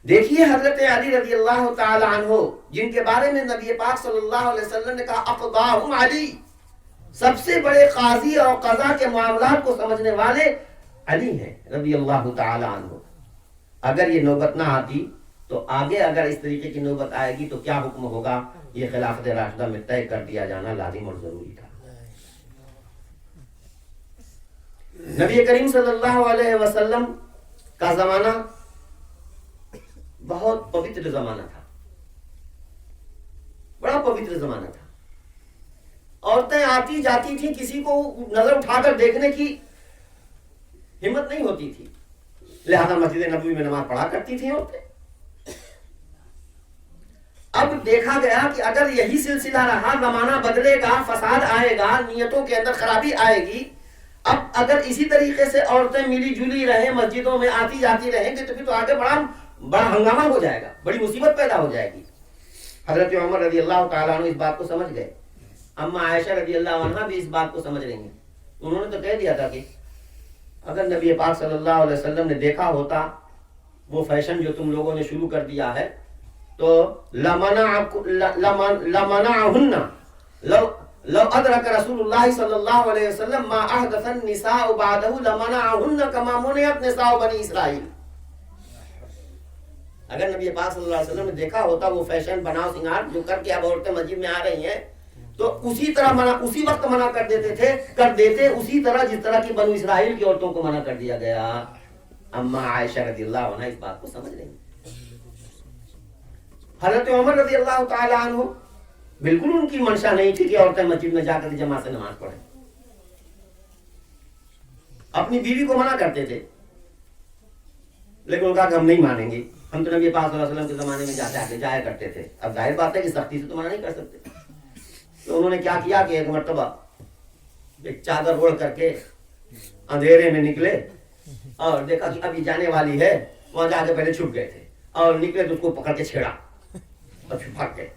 دیکھیے حضرت علی رضی اللہ تعالی عنہ جن کے بارے میں نبی پاک صلی اللہ علیہ وسلم نے کہا اقضاہم علی، سب سے بڑے قاضی اور قضا کے معاملات کو سمجھنے والے علی ہیں رضی اللہ تعالی عنہ. اگر یہ نوبت نہ آتی تو آگے اگر اس طریقے کی نوبت آئے گی تو کیا حکم ہوگا؟ یہ خلافت راشدہ میں طے کر دیا جانا لازم اور ضروری تھا. نبی کریم صلی اللہ علیہ وسلم کا زمانہ بہت پوتر زمانہ تھا، بڑا پوتر زمانہ تھا. عورتیں آتی جاتی تھیں، کسی کو نظر اٹھا کر دیکھنے کی ہمت نہیں ہوتی تھی، لہذا مسجد نبوی میں نماز پڑھا کرتی تھیں عورتیں. اب دیکھا گیا کہ اگر یہی سلسلہ رہا، زمانہ بدلے گا، فساد آئے گا، نیتوں کے اندر خرابی آئے گی. اب اگر اسی طریقے سے عورتیں ملی جلی رہیں، مسجدوں میں آتی جاتی رہیں گے تو پھر تو آگے بڑا ہنگامہ ہو جائے گا، بڑی مصیبت پیدا ہو جائے گی. حضرت عمر رضی اللہ تعالیٰ عنہ اس بات کو سمجھ گئے، اما عائشہ رضی اللہ عنہ بھی اس بات کو سمجھ رہی ہیں. انہوں نے تو کہہ دیا تھا کہ اگر نبی پاک صلی اللہ علیہ وسلم نے دیکھا ہوتا وہ فیشن جو تم لوگوں نے شروع کر دیا ہے تو لمنعہن، لو ادرک رسول اللہ صلی اللہ علیہ وسلم ما احدث النساء بعدہ لمنعہن کما منعت نساء بنی اسرائیل. اگر نبی پاک صلی اللہ علیہ وسلم نے دیکھا ہوتا وہ فیشن بناؤ سنگار جو کر کے اب عورتیں مسجد میں آ رہی ہیں تو اسی طرح منع، اسی وقت منع کر دیتے تھے، کر دیتے اسی طرح جس طرح کی بنو اسرائیل کی عورتوں کو منع کر دیا گیا. اما عائشہ رضی اللہ عنہ اس بات کو سمجھ رہی ہیں. حضرت عمر رضی اللہ تعالیٰ عنہ بالکل ان کی منشا نہیں تھی کہ عورتیں مسجد میں جا کر جماعت سے نماز پڑھیں. اپنی بیوی کو منع کرتے تھے لیکن ان کا کہ ہم نہیں مانیں گے, ہم تو نبی پاک صلی اللہ علیہ وسلم کے زمانے میں جایا کرتے تھے. اب ظاہر بات ہے کہ سختی سے تو منع نہیں کر سکتے, تو انہوں نے کیا کیا کہ ایک مرتبہ ایک چادر اوڑھ کر کے اندھیرے میں نکلے اور دیکھا کہ اب یہ جانے والی ہے, وہاں جا کے پہلے چھپ گئے تھے اور نکلے تو اس کو پکڑ کے چھیڑا اور پھر بھاگ گئے.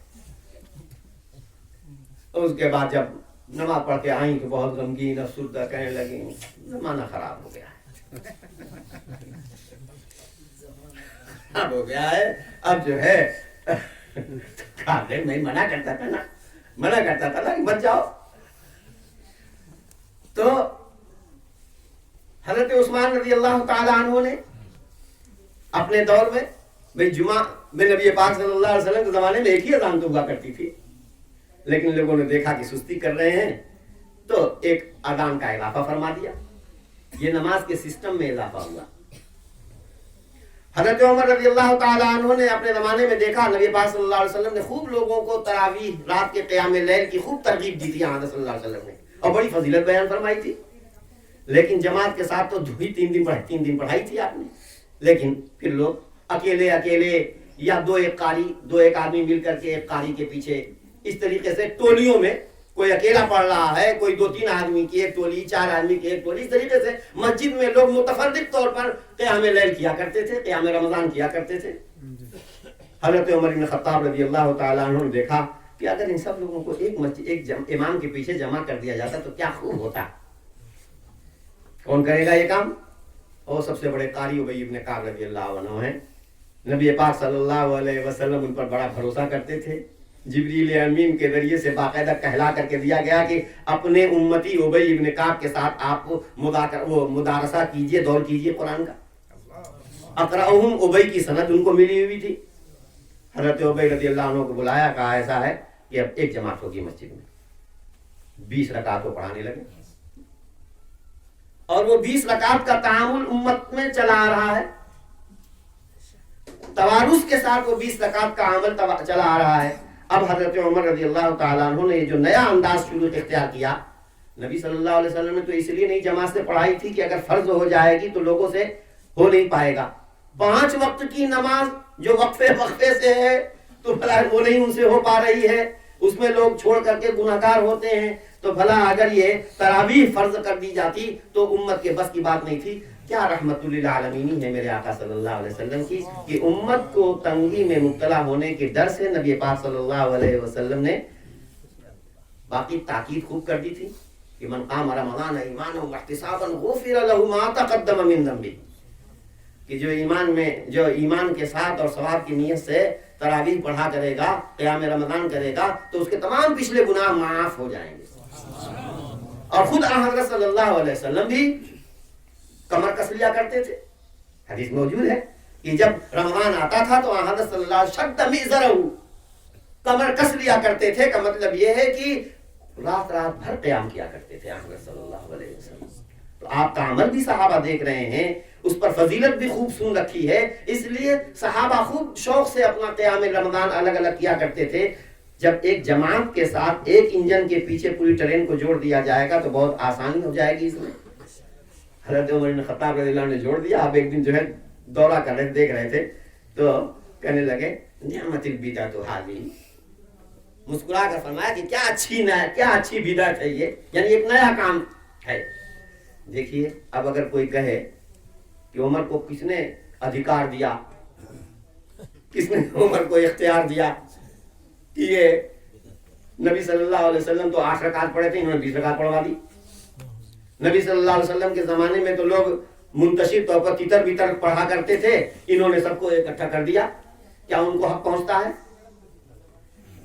اس کے بعد جب نماز پڑھ کے آئیں تو بہت غمگین افسردہ کہنے لگی زمانہ خراب ہو گیا ہے, اب ہو گیا ہے, اب جو ہے میں منع کرتا تھا نا کہ بچ جاؤ. تو حضرت عثمان رضی اللہ تعالیٰ عنہ نے اپنے دور میں بھائی جمعہ میں نبی پاک صلی اللہ علیہ وسلم کے زمانے میں ایک ہی اذان تو ہوا کرتی تھی, لیکن لوگوں نے دیکھا کہ سستی کر رہے ہیں تو ایک اذان کا اضافہ فرما دیا. یہ نماز کے سسٹم میں اضافہ ہوا. حضرت عمر رضی اللہ تعالیٰ عنہ نے اپنے زمانے میں دیکھا نبی پاک صلی اللہ علیہ وسلم نے خوب لوگوں کو تراویح رات کے قیام لیل کی خوب ترغیب دی تھی حضرت صلی اللہ علیہ وسلم نے, اور بڑی فضیلت بیان فرمائی تھی. لیکن جماعت کے ساتھ تو تین دن پڑھائی تھی آپ نے, لیکن پھر لوگ اکیلے یا دو ایک آدمی مل کر کے ایک قاری کے پیچھے اس طریقے سے ٹولیوں میں کوئی اکیلا پڑھ رہا ہے, کوئی 2-3 آدمی کی ایک ٹولی, 4 آدمی کی ایک ٹولی, اس طریقے سے مسجد میں لوگ متفرق طور پر قیام لیل کیا کرتے تھے, قیام رمضان کیا کرتے تھے. حضرت عمر بن خطاب رضی اللہ تعالیٰ عنہ نے دیکھا کہ اگر ان سب لوگوں کو ایک امام کے پیچھے جمع کر دیا جاتا تو کیا خوب ہوتا. کون کرے گا یہ کام؟ اور سب سے بڑے قاری ابی بن کعب رضی اللہ عنہ ہیں. نبی پاک صلی اللہ علیہ وسلم ان پر بڑا بھروسہ کرتے تھے. جبریل امین کے ذریعے سے باقاعدہ کہلا کر کے دیا گیا کہ اپنے امتی ابی بن کعب کے ساتھ آپ مدارسہ کیجئے, دور کیجئے قرآن کا. اقرأہم ابی کی سند ان کو ملی ہوئی تھی. حضرت ابی رضی اللہ عنہ کو بلایا, کہا ایسا ہے کہ اب ایک جماعت ہوگی مسجد میں, 20 رکعت کو پڑھانے لگے. اور وہ 20 رکعت کا تعامل امت میں چلا آ رہا ہے, توارث کے ساتھ وہ 20 رکعت کا عمل چلا آ رہا ہے. اب حضرت عمر رضی اللہ تعالیٰ عنہ نے جو نیا انداز شروع اختیار کیا, نبی صلی اللہ علیہ وسلم نے تو اس لیے نہیں جماعت سے پڑھائی تھی کہ اگر فرض ہو جائے گی تو لوگوں سے ہو نہیں پائے گا. 5 وقت کی نماز جو وقفے سے ہے تو بھلا وہ نہیں ان سے ہو پا رہی ہے, اس میں لوگ چھوڑ کر کے گناہگار ہوتے ہیں, تو بھلا اگر یہ تراویح فرض کر دی جاتی تو امت کے بس کی بات نہیں تھی. کیا رحمت للعالمین ہے میرے آقا صلی اللہ علیہ وسلم کی کہ امت کو تنگی میں مبتلا ہونے کے ڈر سے نبی پاک صلی اللہ علیہ وسلم نے باقی تاکید خوب کر دی تھی کہ من قام رمضان ایمانا واحتسابا غفر له ما تقدم من ذنبه, کہ جو ایمان کے ساتھ اور ثواب کی نیت سے تراویح پڑھا کرے گا, قیام رمضان کرے گا, تو اس کے تمام پچھلے گناہ معاف ہو جائیں گے. اور خود حضرت صلی اللہ علیہ وسلم بھی کمر کس لیا کرتے تھے. حدیث موجود ہے کہ جب رمضان آتا تھا تو حضرت صلی اللہ علیہ وسلم شد مئزرہ, کمر کس لیا کرتے تھے. کا مطلب یہ ہے کہ رات بھر قیام کیا کرتے تھے حضرت صلی اللہ علیہ وسلم. تو آپ کا عمل بھی صحابہ دیکھ رہے ہیں, اس پر فضیلت بھی خوب سن رکھی ہے, اس لیے صحابہ خوب شوق سے اپنا قیام رمضان الگ الگ کیا کرتے تھے. جب ایک جماعت کے ساتھ ایک انجن کے پیچھے پوری ٹرین کو جوڑ دیا جائے گا تو بہت آسانی ہو جائے گی اس میں. حضرت عمر بن خطاب رضی اللہ عنہ نے جوڑ دیا. آپ ایک دن جو ہے دورہ کر رہے دیکھ رہے تھے تو کہنے لگے نعمت البدعۃ ھذہ, مسکرا کر فرمایا کہ کیا اچھی بدعت ہے یہ, یعنی ایک نیا کام ہے. دیکھیے اب اگر کوئی کہے کہ عمر کو کس نے ادھیکار دیا, کس نے عمر کو اختیار دیا کہ یہ نبی صلی اللہ علیہ وسلم تو 8 رکعت پڑھے تھے, انہوں نے 20 رکعت پڑھوا دی. نبی صلی اللہ علیہ وسلم کے زمانے میں تو لوگ منتشر طور پر تیتر بیتر پڑھا کرتے تھے, انہوں نے سب کو اکٹھا کر دیا. کیا ان کو حق پہنچتا ہے؟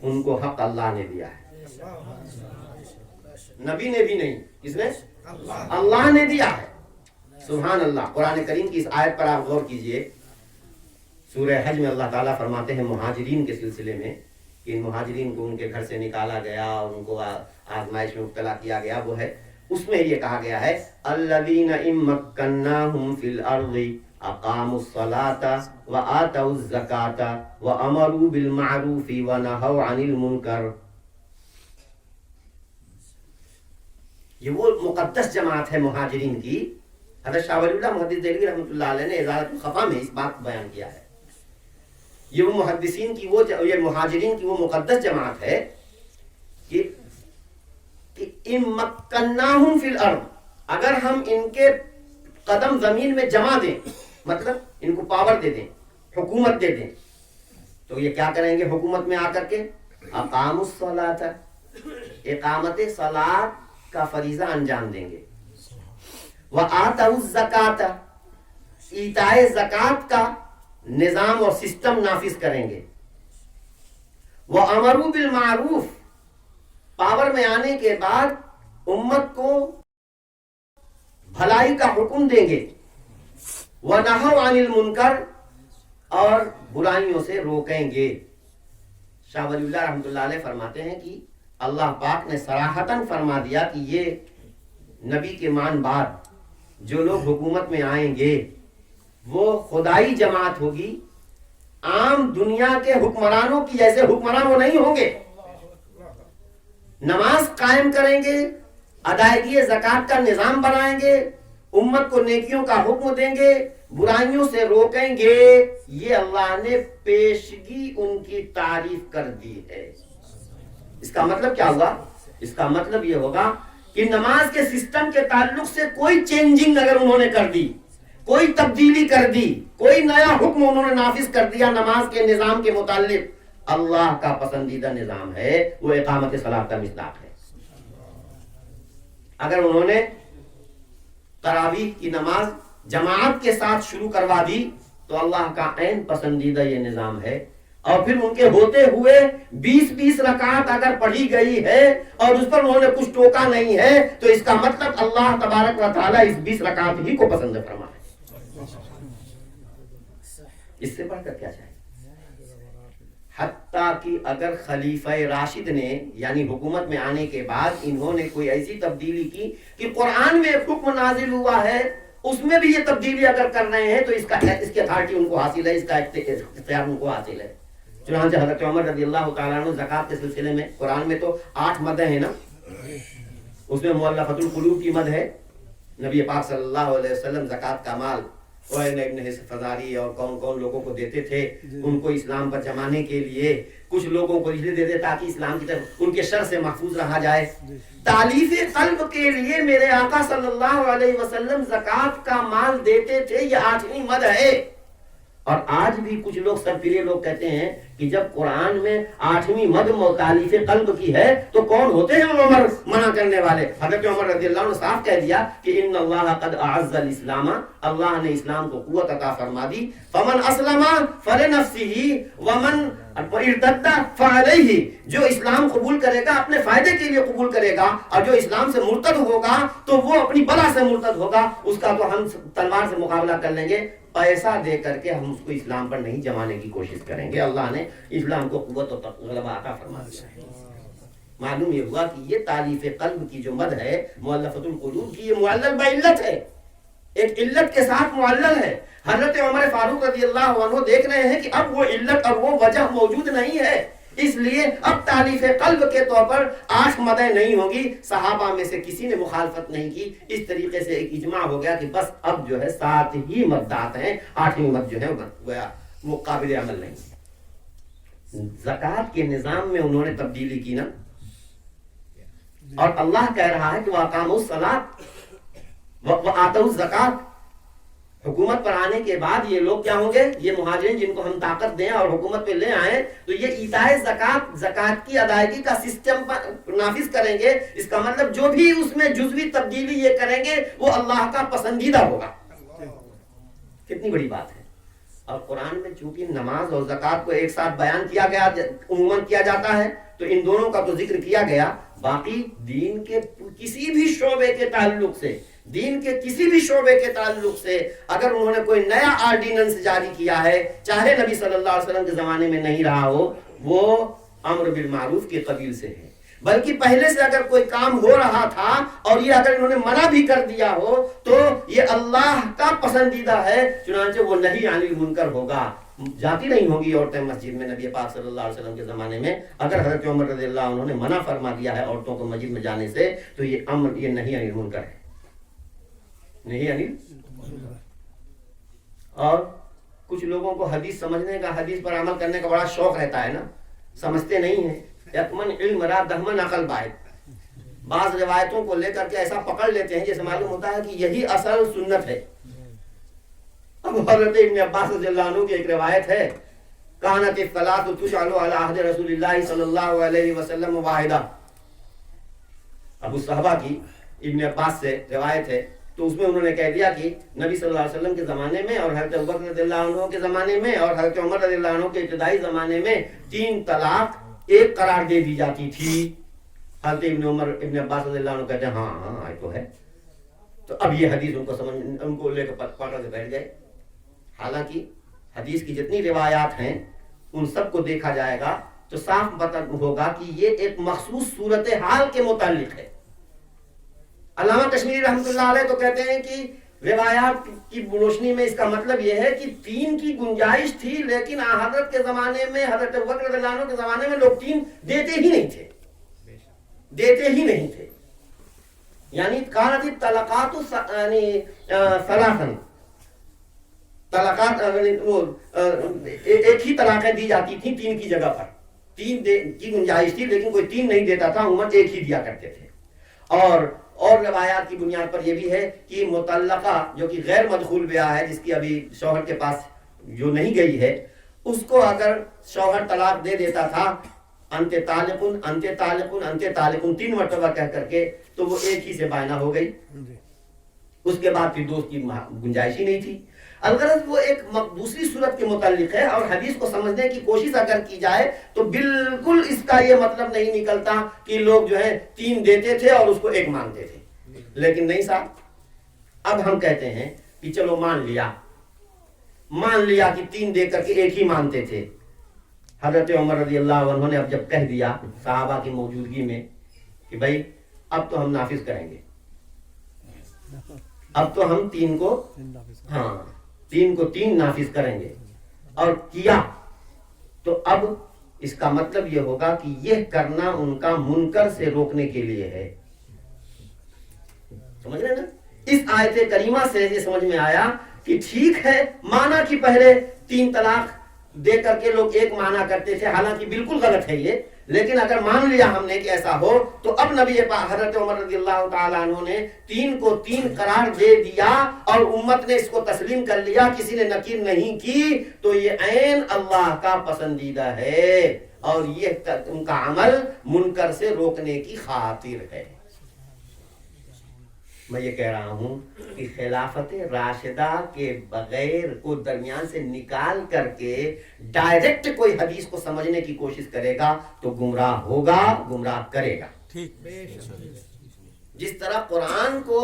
ان کو حق اللہ نے دیا ہے, نبی نے بھی نہیں. کس نے؟ اللہ نے دیا ہے. سبحان اللہ. قرآن کریم کی اس آیت پر آپ غور کیجئے. سورہ حج میں اللہ تعالیٰ فرماتے ہیں مہاجرین کے سلسلے میں کہ ان مہاجرین کو ان کے گھر سے نکالا گیا اور ان کو آزمائش میں مبتلا کیا گیا, وہ ہے اس میں یہ کہا گیا ہے الذین ان مکناہم فی الارض اقاموا الصلاة وآتوا الزکاة وامروا بالمعروف ونہوا عن المنکر. یہ وہ مقدس جماعت ہے مہاجرین کی. حضرت شاہ ولی اللہ محدث دہلوی رحمۃ اللہ علیہ نے ازالۃ الخفا میں اس بات کو بیان کیا ہے. یہ وہ محدثین کی یہ مہاجرین کی وہ مقدس جماعت ہے کہ ان مکناہم فی الارض، اگر ہم ان کے قدم زمین میں جما دیں، مطلب ان کو پاور دے دیں، حکومت دے دیں، تو یہ کیا کریں گے حکومت میں آ کر کے؟ اقاموا الصلاۃ، اقامت صلاۃ کا فریضہ انجام دیں گے. وآتوا الزکاۃ، ایتاء زکوٰۃ کا نظام اور سسٹم نافذ کریں گے. وامروا بالمعروف، پاور میں آنے کے بعد امت کو بھلائی کا حکم دیں گے. وَنَهَوْا عَنِ الْمُنْكَرِ، اور برائیوں سے روکیں گے. شاہ ولی اللہ رحمۃ اللہ علیہ فرماتے ہیں کہ اللہ پاک نے صراحتاً فرما دیا کہ یہ نبی کے مان بعد جو لوگ حکومت میں آئیں گے وہ خدائی جماعت ہوگی. عام دنیا کے حکمرانوں کی جیسے حکمران وہ نہیں ہوں گے. نماز قائم کریں گے، ادائیگی زکوٰۃ کا نظام بنائیں گے، امت کو نیکیوں کا حکم دیں گے، برائیوں سے روکیں گے. یہ اللہ نے پیشگی ان کی تعریف کر دی ہے. اس کا مطلب کیا ہوگا؟ اس کا مطلب یہ ہوگا کہ نماز کے سسٹم کے تعلق سے کوئی چینجنگ اگر انہوں نے کر دی، کوئی تبدیلی کر دی، کوئی نیا حکم انہوں نے نافذ کر دیا نماز کے نظام کے متعلق، اللہ کا پسندیدہ نظام ہے وہ اقامت صلاۃ کا مصداق ہے. اگر انہوں نے تراویح کی نماز جماعت کے ساتھ شروع کروا دی تو اللہ کا عین پسندیدہ یہ نظام ہے. اور پھر ان کے ہوتے ہوئے 20 رکعت اگر پڑھی گئی ہے اور اس پر انہوں نے کچھ ٹوکا نہیں ہے تو اس کا مطلب اللہ تبارک و تعالیٰ اس 20 رکعت ہی کو پسند فرما ہے. اس سے بڑھ کر کیا چاہیے؟ حتیٰ کہ اگر خلیفہ راشد نے یعنی حکومت میں آنے کے بعد انہوں نے کوئی ایسی تبدیلی کی کہ قرآن میں ایک حکم نازل ہوا ہے اس میں بھی یہ تبدیلی اگر کر رہے ہیں تو اس کی اتھارٹی ان کو حاصل ہے، اس کا اختیار ان کو حاصل ہے. چنانچہ حضرت عمر رضی اللہ تعالیٰ عنہ زکوٰۃ کے سلسلے میں قرآن میں تو 8 مدیں ہیں نا، اس میں مؤلفۃ القلوب کی مد ہے. نبی پاک صلی اللہ علیہ وسلم زکوٰۃ کا مال ابن فزاری اور کون کون لوگوں کو دیتے تھے ان کو اسلام پر جمانے کے لیے. کچھ لوگوں کو اس لیے دیتے تاکہ اسلام کی طرف ان کے شر سے محفوظ رہا جائے. تالیف قلب کے لیے میرے آقا صلی اللہ علیہ وسلم زکوٰۃ کا مال دیتے تھے. یہ 8ویں مد ہے. اور آج بھی کچھ لوگ سرفیرے لوگ کہتے ہیں کہ جب قرآن میں 8ویں مد تالیف قلب کی ہے تو کون ہوتے ہیں عمر منع کرنے والے؟ حضرت عمر رضی اللہ عنہ نے صاف کہہ دیا کہ ان اللہ قد اعز الاسلام، اللہ نے اسلام کو قوت عطا فرما دی. فمن اسلم فلنفسه ومن ارتد فعلیہ، جو اسلام قبول کرے گا اپنے فائدے کے لیے قبول کرے گا، اور جو اسلام سے مرتد ہوگا تو وہ اپنی بلا سے مرتد ہوگا. اس کا تو ہم تلوار سے مقابلہ کر لیں گے، پیسہ دے کر کے ہم اس کو اسلام پر نہیں جمانے کی کوشش کریں گے. اللہ نے اسلام کو قوت و غلبہ عطا فرما دیا ہے. معلوم یہ ہوا کہ یہ تالیف قلب کی جو مد ہے مؤلفۃ القلوب کی، یہ معلل بعلت ہے، ایک علت کے ساتھ معلل ہے. حضرت عمر فاروق رضی اللہ عنہ دیکھ رہے ہیں کہ اب وہ علت اور وہ وجہ موجود نہیں ہے، اس لیے اب تالیف قلب کے طور پر 8 مدیں نہیں ہوگی. صحابہ میں سے کسی نے مخالفت نہیں کی. اس طریقے سے ایک اجماع ہو گیا کہ بس اب جو ہے 7 ہی مدات ہیں، 8ویں مد جو ہے وہ قابل عمل نہیں. زکوٰۃ کے نظام میں انہوں نے تبدیلی کی نا، اور اللہ کہہ رہا ہے کہ وَأَقَامُوا الصَّلَاةَ وَآتَوُا الزَّكَاةَ. حکومت پر آنے کے بعد یہ لوگ کیا ہوں گے؟ یہ مہاجرین جن کو ہم طاقت دیں اور حکومت پہ لے آئیں تو یہ ایتاء زکوٰۃ، زکوٰۃ کی ادائیگی کا سسٹم نافذ کریں گے. اس کا مطلب جو بھی اس میں جزوی تبدیلی یہ کریں گے وہ اللہ کا پسندیدہ ہوگا. کتنی بڑی بات ہے. اور قرآن میں چونکہ نماز اور زکوٰۃ کو ایک ساتھ بیان کیا گیا، عموماً کیا جاتا ہے، تو ان دونوں کا تو ذکر کیا گیا. باقی دین کے کسی بھی شعبے کے تعلق سے، دین کے کسی بھی شعبے کے تعلق سے اگر انہوں نے کوئی نیا آرڈیننس جاری کیا ہے، چاہے نبی صلی اللہ علیہ وسلم کے زمانے میں نہیں رہا ہو، وہ امر بالمعروف کے قبیل سے ہے. بلکہ پہلے سے اگر کوئی کام ہو رہا تھا اور یہ اگر انہوں نے منع بھی کر دیا ہو تو یہ اللہ کا پسندیدہ ہے، چنانچہ وہ نہی عن المنکر ہوگا. جاتی نہیں ہوں گی عورتیں مسجد میں نبی پاک صلی اللہ علیہ وسلم کے زمانے میں. اگر حضرت عمر رضی اللہ عنہ نے منع فرما دیا ہے عورتوں کو مسجد میں جانے سے تو یہ امر، یہ نہی عن المنکر ہے. نہیں یعنی. اور کچھ لوگوں کو حدیث سمجھنے کا، حدیث پر عمل کرنے کا بڑا شوق رہتا ہے نا، سمجھتے نہیں ہیں. یکمن علم را دہمن عقل باعث. بعض روایتوں کو لے کر کے ایسا پکڑ لیتے ہیں جیسے معلوم ہوتا ہے کہ یہی اصل سنت ہے. اب حضرت ابن عباس رضی اللہ عنہ کی ایک روایت ہے، کانت الصلاۃ تشعل علی عہد رسول اللہ صلی اللہ علیہ وسلم واحدہ. ابو صحابہ کی ابن عباس سے روایت ہے، تو اس میں انہوں نے کہہ دیا کہ نبی صلی اللہ علیہ وسلم کے زمانے میں اور حضرت ابوبکر رضی اللہ عنہ کے زمانے میں اور حضرت عمر رضی اللہ عنہ کے ابتدائی زمانے میں 3 طلاق ایک قرار دے دی جاتی تھی. حضرت ابن عباس رضی اللہ عنہ کہتے ہیں ہاں آئے تو ہے. تو اب یہ حدیث ان کو سمجھ، ان کو لے کر پکڑ کے بیٹھ گئے. حالانکہ حدیث کی جتنی روایات ہیں ان سب کو دیکھا جائے گا تو صاف پتہ ہوگا کہ یہ ایک مخصوص صورتحال کے متعلق ہے. علامہ کشمیری رحمۃ اللہ علیہ تو کہتے ہیں کہ روایات کی روشنی میں اس کا مطلب یہ ہے کہ 3 کی گنجائش تھی، لیکن حضرت کے زمانے میں، حضرت ابوبکر رضی اللہ عنہ کے زمانے میں لوگ 3 دیتے ہی نہیں تھے. یعنی کانت الطلاقات یعنی ثلاثاً، طلاقات ایک ہی طلاقیں دی جاتی تھیں 3 کی جگہ پر. 3 کی گنجائش تھی لیکن کوئی 3 نہیں دیتا تھا، عموماً ایک ہی دیا کرتے تھے. اور روایات کی بنیاد پر یہ بھی ہے کہ مطلقہ جو کہ غیر مدخول بیاہ ہے، جس کی ابھی شوہر کے پاس جو نہیں گئی ہے، اس کو اگر شوہر طلاق دے دیتا تھا انت طالقن انت طالقن انت طالقن 3 مرتبہ کہہ کر کے، تو وہ ایک ہی سے بائنہ ہو گئی. اس کے بعد پھر دوست کی گنجائش ہی نہیں تھی. الغرض وہ ایک دوسری صورت کے متعلق ہے، اور حدیث کو سمجھنے کی کوشش اگر کی جائے تو بالکل اس کا یہ مطلب نہیں نکلتا کہ لوگ جو ہے 3 دیتے تھے اور اس کو 1 مانتے تھے. لیکن نہیں صاحب، اب ہم کہتے ہیں کہ چلو مان لیا کہ 3 دے کر کے 1 ہی مانتے تھے. حضرت عمر رضی اللہ عنہ نے اب جب کہہ دیا صحابہ کی موجودگی میں کہ بھائی اب تو ہم نافذ کریں گے، اب تو ہم 3 کو 3 نافذ کریں گے، اور کیا تو اب اس کا مطلب یہ ہوگا کہ یہ کرنا ان کا منکر سے روکنے کے لیے ہے. سمجھ رہے نا؟ اس آیت کریمہ سے یہ سمجھ میں آیا کہ ٹھیک ہے مانا کہ پہلے 3 طلاق دے کر کے لوگ 1 مانا کرتے تھے، حالانکہ بالکل غلط ہے یہ. لیکن اگر مان لیا ہم نے کہ ایسا ہو تو اب نبی حضرت عمر رضی اللہ تعالیٰ عنہ نے 3 کو 3 قرار دے دیا اور امت نے اس کو تسلیم کر لیا، کسی نے نکیر نہیں کی، تو یہ عین اللہ کا پسندیدہ ہے اور یہ ان کا عمل منکر سے روکنے کی خاطر ہے. میں یہ کہہ رہا ہوں کہ خلافت راشدہ کے بغیر کو درمیان سے نکال کر کے ڈائریکٹ کوئی حدیث کو سمجھنے کی کوشش کرے گا تو گمراہ ہوگا، گمراہ کرے گا. جس طرح قرآن کو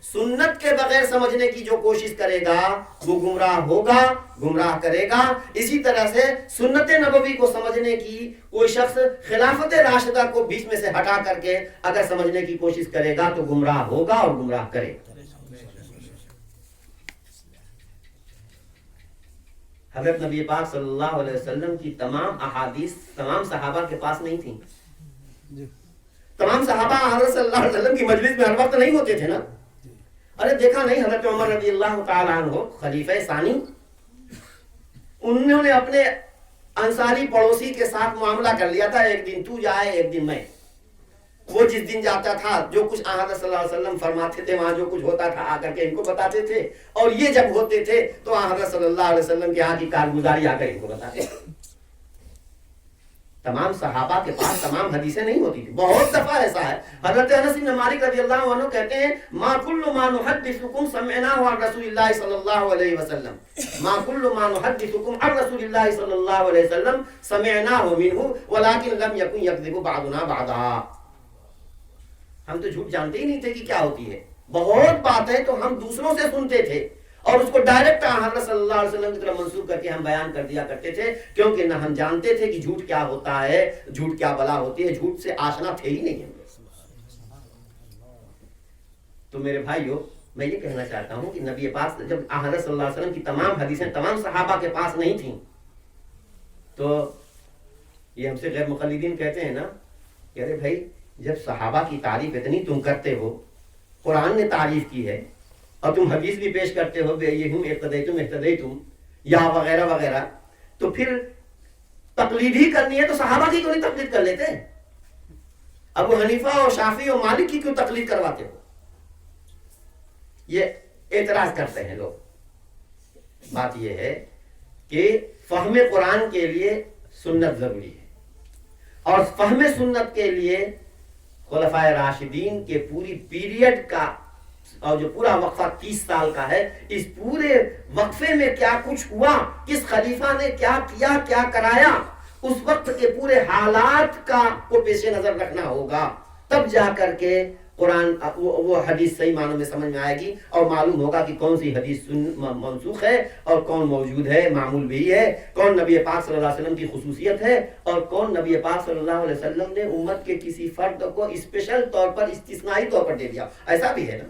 سنت کے بغیر سمجھنے کی جو کوشش کرے گا وہ گمراہ ہوگا، گمراہ کرے گا، اسی طرح سے سنت نبوی کو سمجھنے کی کوئی شخص خلافت راشدہ کو بیچ میں سے ہٹا کر کے اگر سمجھنے کی کوشش کرے گا تو گمراہ ہوگا اور گمراہ کرے گا. حضرت نبی پاک صلی اللہ علیہ وسلم کی تمام احادیث تمام صحابہ کے پاس نہیں تھیں. تمام صحابہ حضرت صلی اللہ علیہ وسلم کی مجلس میں ہر وقت نہیں ہوتے تھے نا. ارے دیکھا نہیں حضرت عمر رضی اللہ تعالیٰ عنہ خلیفہ ثانی، انہوں نے اپنے انصاری پڑوسی کے ساتھ معاملہ کر لیا تھا، ایک دن تو جائے ایک دن میں. وہ جس دن جاتا تھا جو کچھ حضرت صلی اللہ علیہ وسلم فرماتے تھے، وہاں جو کچھ ہوتا تھا آ کر کے ان کو بتاتے تھے، اور یہ جب ہوتے تھے تو حضرت صلی اللہ علیہ وسلم کے یہاں کی کارگزاری آ کر ان کو بتاتے. تمام صحابہ کے پاس تمام حدیثیں نہیں ہوتی تھی. بہت دفعہ ایسا ہے، حضرت انس بن مالک رضی اللہ عنہ کہتے ہیں ما کل ما نحدثکم سمعناه عن رسول اللہ صلی اللہ علیہ وسلم، ما کل ما نحدثکم عن رسول اللہ صلی اللہ علیہ وسلم سمعناه منه ولكن لم يكن يكذب بعضنا بعضا. ہم تو جھوٹ جانتے ہی نہیں تھے کہ کیا ہوتی ہے. بہت باتیں تو ہم دوسروں سے سنتے تھے اور اس کو ڈائریکٹ حضرت صلی اللہ علیہ وسلم کی طرف منسوخ کر کے ہم بیان کر دیا کرتے تھے، کیونکہ نہ ہم جانتے تھے کہ جھوٹ کیا ہوتا ہے، جھوٹ کیا بلا ہوتی ہے، جھوٹ سے آشنا تھے ہی نہیں ہم. تو میرے بھائیو، میں یہ کہنا چاہتا ہوں کہ نبی پاک جب حضرت صلی اللہ علیہ وسلم کی تمام حدیثیں تمام صحابہ کے پاس نہیں تھیں، تو یہ ہم سے غیر مقلدین کہتے ہیں نا کہ ارے بھائی جب صحابہ کی تعریف اتنی تم کرتے ہو، قرآن نے تعریف کی ہے اور تم حدیث بھی پیش کرتے ہو بِأَيِّهِمْ اقتدیتم یا وغیرہ وغیرہ، تو پھر تقلید ہی کرنی ہے تو صحابہ کی کیوں نہیں تقلید کر لیتے؟ ابو حنیفہ اور شافعی اور مالک کی کیوں تقلید کرواتے ہو؟ یہ اعتراض کرتے ہیں لوگ۔ بات یہ ہے کہ فہم قرآن کے لیے سنت ضروری ہے، اور فہم سنت کے لیے خلفائے راشدین کے پوری پیریڈ کا، اور جو پورا وقفہ 30 سال کا ہے، اس پورے وقفے میں کیا کچھ ہوا، کس خلیفہ نے کیا کیا، کیا کرایا، اس وقت کے پورے حالات کا کو پیش نظر رکھنا ہوگا، تب جا کر کے قرآن وہ حدیث صحیح معنوں میں سمجھ میں آئے گی، اور معلوم ہوگا کہ کون سی حدیث منسوخ ہے اور کون موجود ہے، معمول بھی ہے، کون نبی پاک صلی اللہ علیہ وسلم کی خصوصیت ہے، اور کون نبی پاک صلی اللہ علیہ وسلم نے امت کے کسی فرد کو اسپیشل طور پر، استثنائی طور پر دے دیا۔ ایسا بھی ہے نا،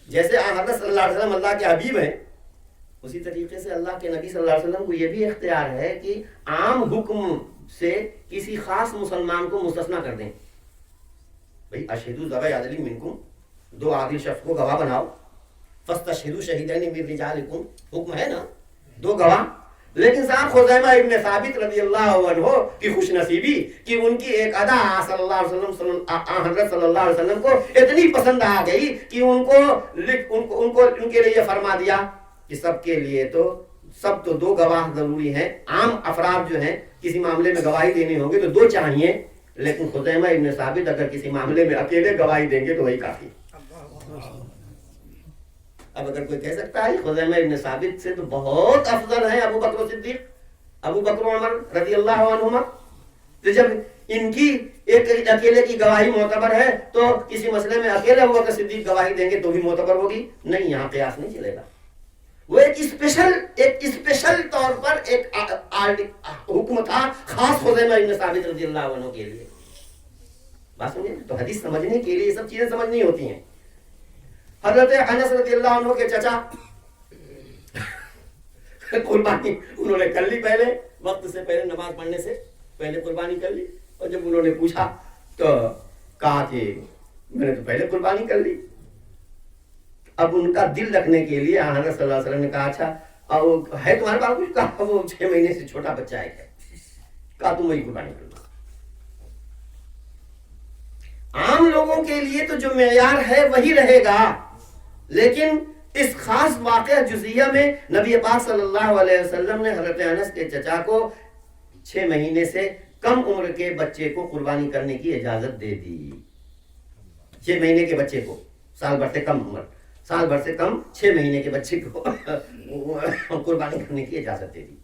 جیسے حضرت صلی اللہ علیہ وسلم اللہ کے حبیب ہیں، اسی طریقے سے اللہ کے نبی صلی اللہ علیہ وسلم کو یہ بھی اختیار ہے کہ عام حکم سے کسی خاص مسلمان کو مستثنا کر دیں۔ بھئی اشہدوا ذوی عدل منکم، 2 عادل شخص کو گواہ بناؤ، فاستشہدوا شہیدین من رجالکم، حکم ہے نا 2 گواہ۔ لیکن صاحب خزیمہ ابن ثابت رضی اللہ عنہ کی خوش نصیبی کہ ان کی ایک ادا صلی اللہ علیہ وسلم حضرت صلی اللہ علیہ وسلم کو اتنی پسند آ گئی کہ ان کے لیے فرما دیا کہ سب کے لیے تو 2 گواہ ضروری ہیں۔ عام افراد جو ہیں کسی معاملے میں گواہی دینی ہوگی تو 2 چاہیے، لیکن خزیمہ ابن ثابت اگر کسی معاملے میں اکیلے گواہی دیں گے تو وہی کافی۔ اب اگر کوئی کہہ سکتا ہے خزیمہ ابن ثابت سے تو بہت افضل ہیں ابو بکر صدیق، ابو بکر عمر رضی اللہ عنہما، تو جب ان کی ایک اکیلے کی گواہی معتبر ہے تو کسی مسئلے میں اکیلے ابو بکر صدیق گواہی دیں گے تو بھی معتبر ہوگی؟ نہیں، یہاں قیاس نہیں چلے گا۔ وہ ایک اسپیشل طور پر ایک حکم تھا خاص خزیمہ ابن ثابت رضی اللہ عنہ کے لیے۔ بات سمجھے؟ تو حدیث سمجھنے کے لیے یہ سب چیزیں سمجھنی ہوتی ہیں۔ حضرت انس رضی اللہ عنہ کے چچا قربانی انہوں نے کر لی، پہلے وقت سے پہلے، نماز پڑھنے سے پہلے قربانی کر لی، اور جب انہوں نے پوچھا تو کہا کہ میں نے تو پہلے قربانی کر لی۔ اب ان کا دل رکھنے کے لیے حضرت صلی اللہ علیہ وسلم نے کہا اچھا ہے تمہارے پاس کچھ؟ کہا وہ 6 مہینے سے چھوٹا بچہ ہے، کہا تم وہی قربانی کر لو۔ عام لوگوں کے لیے تو جو معیار ہے وہی رہے گا، لیکن اس خاص واقعہ جزیہ میں نبی پاک صلی اللہ علیہ وسلم نے حضرت انس کے چچا کو 6 مہینے سے کم عمر کے بچے کو قربانی کرنے کی اجازت دے دی۔ 6 مہینے کے بچے کو، سال بھر سے کم عمر، سال بھر سے کم 6 مہینے کے بچے کو قربانی کرنے کی اجازت دے دی۔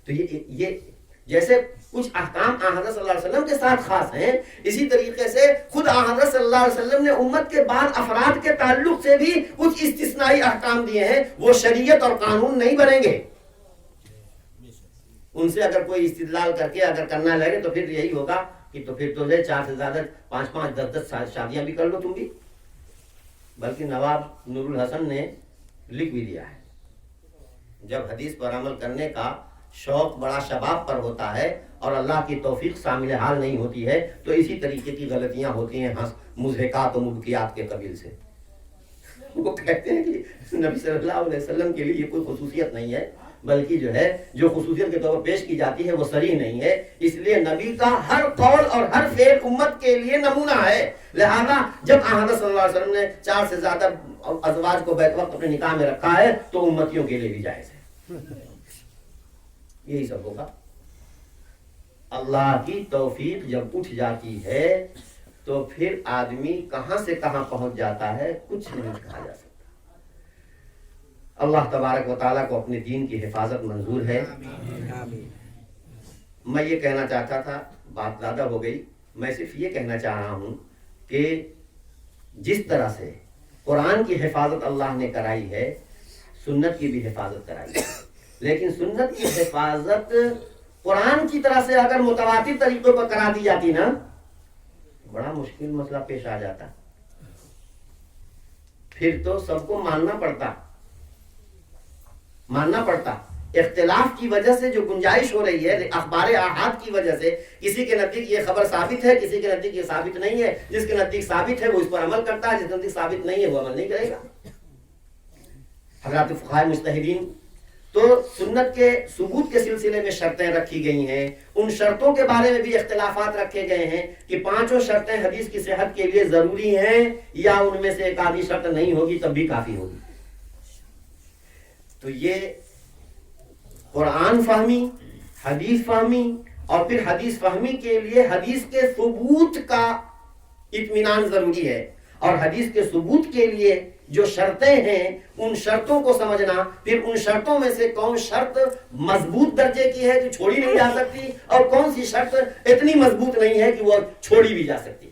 تو یہ جیسے کچھ احکام حضرت صلی اللہ علیہ وسلم کے ساتھ خاص ہیں، اسی طریقے سے خود حضرت صلی اللہ علیہ وسلم نے امت کے بعد افراد کے تعلق سے بھی کچھ استثنائی احکام دیے ہیں، وہ شریعت اور قانون نہیں بنیں گے۔ ان سے اگر کوئی استدلال کر کے اگر کرنا لگے تو پھر یہی ہوگا کہ تو پھر تو 4 سے زیادہ 5 10 شادیاں بھی کر لو تم بھی۔ بلکہ نواب نور الحسن نے لکھ بھی دیا ہے، جب حدیث پر عمل کرنے کا شوق بڑا شباب پر ہوتا ہے اور اللہ کی توفیق شامل حال نہیں ہوتی ہے تو اسی طریقے کی غلطیاں ہوتی ہیں مضحکات و مبکیات کے قبیل سے۔ وہ کہتے ہیں کہ نبی صلی اللہ علیہ وسلم کے لیے یہ کوئی خصوصیت نہیں ہے، بلکہ جو ہے جو خصوصیت کے طور پر پیش کی جاتی ہے وہ صریح نہیں ہے، اس لیے نبی کا ہر قول اور ہر فعل امت کے لیے نمونہ ہے۔ لہذا جب حضرت صلی اللہ علیہ وسلم نے 4 سے زیادہ ازواج کو بیک وقت اپنے نکاح میں رکھا ہے تو امتیوں کے لیے بھی جائز ہے۔ یہی سب ہوگا۔ اللہ کی توفیق جب اٹھ جاتی ہے تو پھر آدمی کہاں سے کہاں پہنچ جاتا ہے کچھ نہیں کہا جا سکتا۔ اللہ تبارک و تعالیٰ کو اپنے دین کی حفاظت منظور ہے۔ میں یہ کہنا چاہتا تھا، بات زیادہ ہو گئی، میں صرف یہ کہنا چاہ رہا ہوں کہ جس طرح سے قرآن کی حفاظت اللہ نے کرائی ہے، سنت کی بھی حفاظت کرائی ہے، لیکن سنت کی حفاظت قرآن کی طرح سے اگر متواتر طریقوں پر کرا دی جاتی نا، بڑا مشکل مسئلہ پیش آ جاتا۔ پھر تو سب کو ماننا پڑتا. اختلاف کی وجہ سے جو گنجائش ہو رہی ہے اخبار احاد کی وجہ سے، کسی کے نزدیک یہ خبر ثابت ہے، کسی کے نزدیک یہ ثابت نہیں ہے. جس کے نزدیک ثابت ہے وہ اس پر عمل کرتا ہے، جس کے نزدیک ثابت نہیں ہے وہ عمل نہیں کرے گا. حضرات فقہاء مجتہدین تو سنت کے ثبوت کے سلسلے میں شرطیں رکھی گئی ہیں. ان شرطوں کے بارے میں بھی اختلافات رکھے گئے ہیں کہ 5 شرطیں حدیث کی صحت کے لیے ضروری ہیں یا ان میں سے ایک آدھی شرط نہیں ہوگی تب بھی کافی ہوگی. تو یہ قرآن فہمی، حدیث فہمی، اور پھر حدیث فہمی کے لیے حدیث کے ثبوت کا اطمینان ضروری ہے. اور حدیث کے ثبوت کے لیے جو شرطیں ہیں ان شرطوں کو سمجھنا، پھر ان شرطوں میں سے کون شرط مضبوط درجے کی ہے کہ چھوڑی نہیں جا سکتی، اور کون سی شرط اتنی مضبوط نہیں ہے کہ وہ چھوڑی بھی جا سکتی.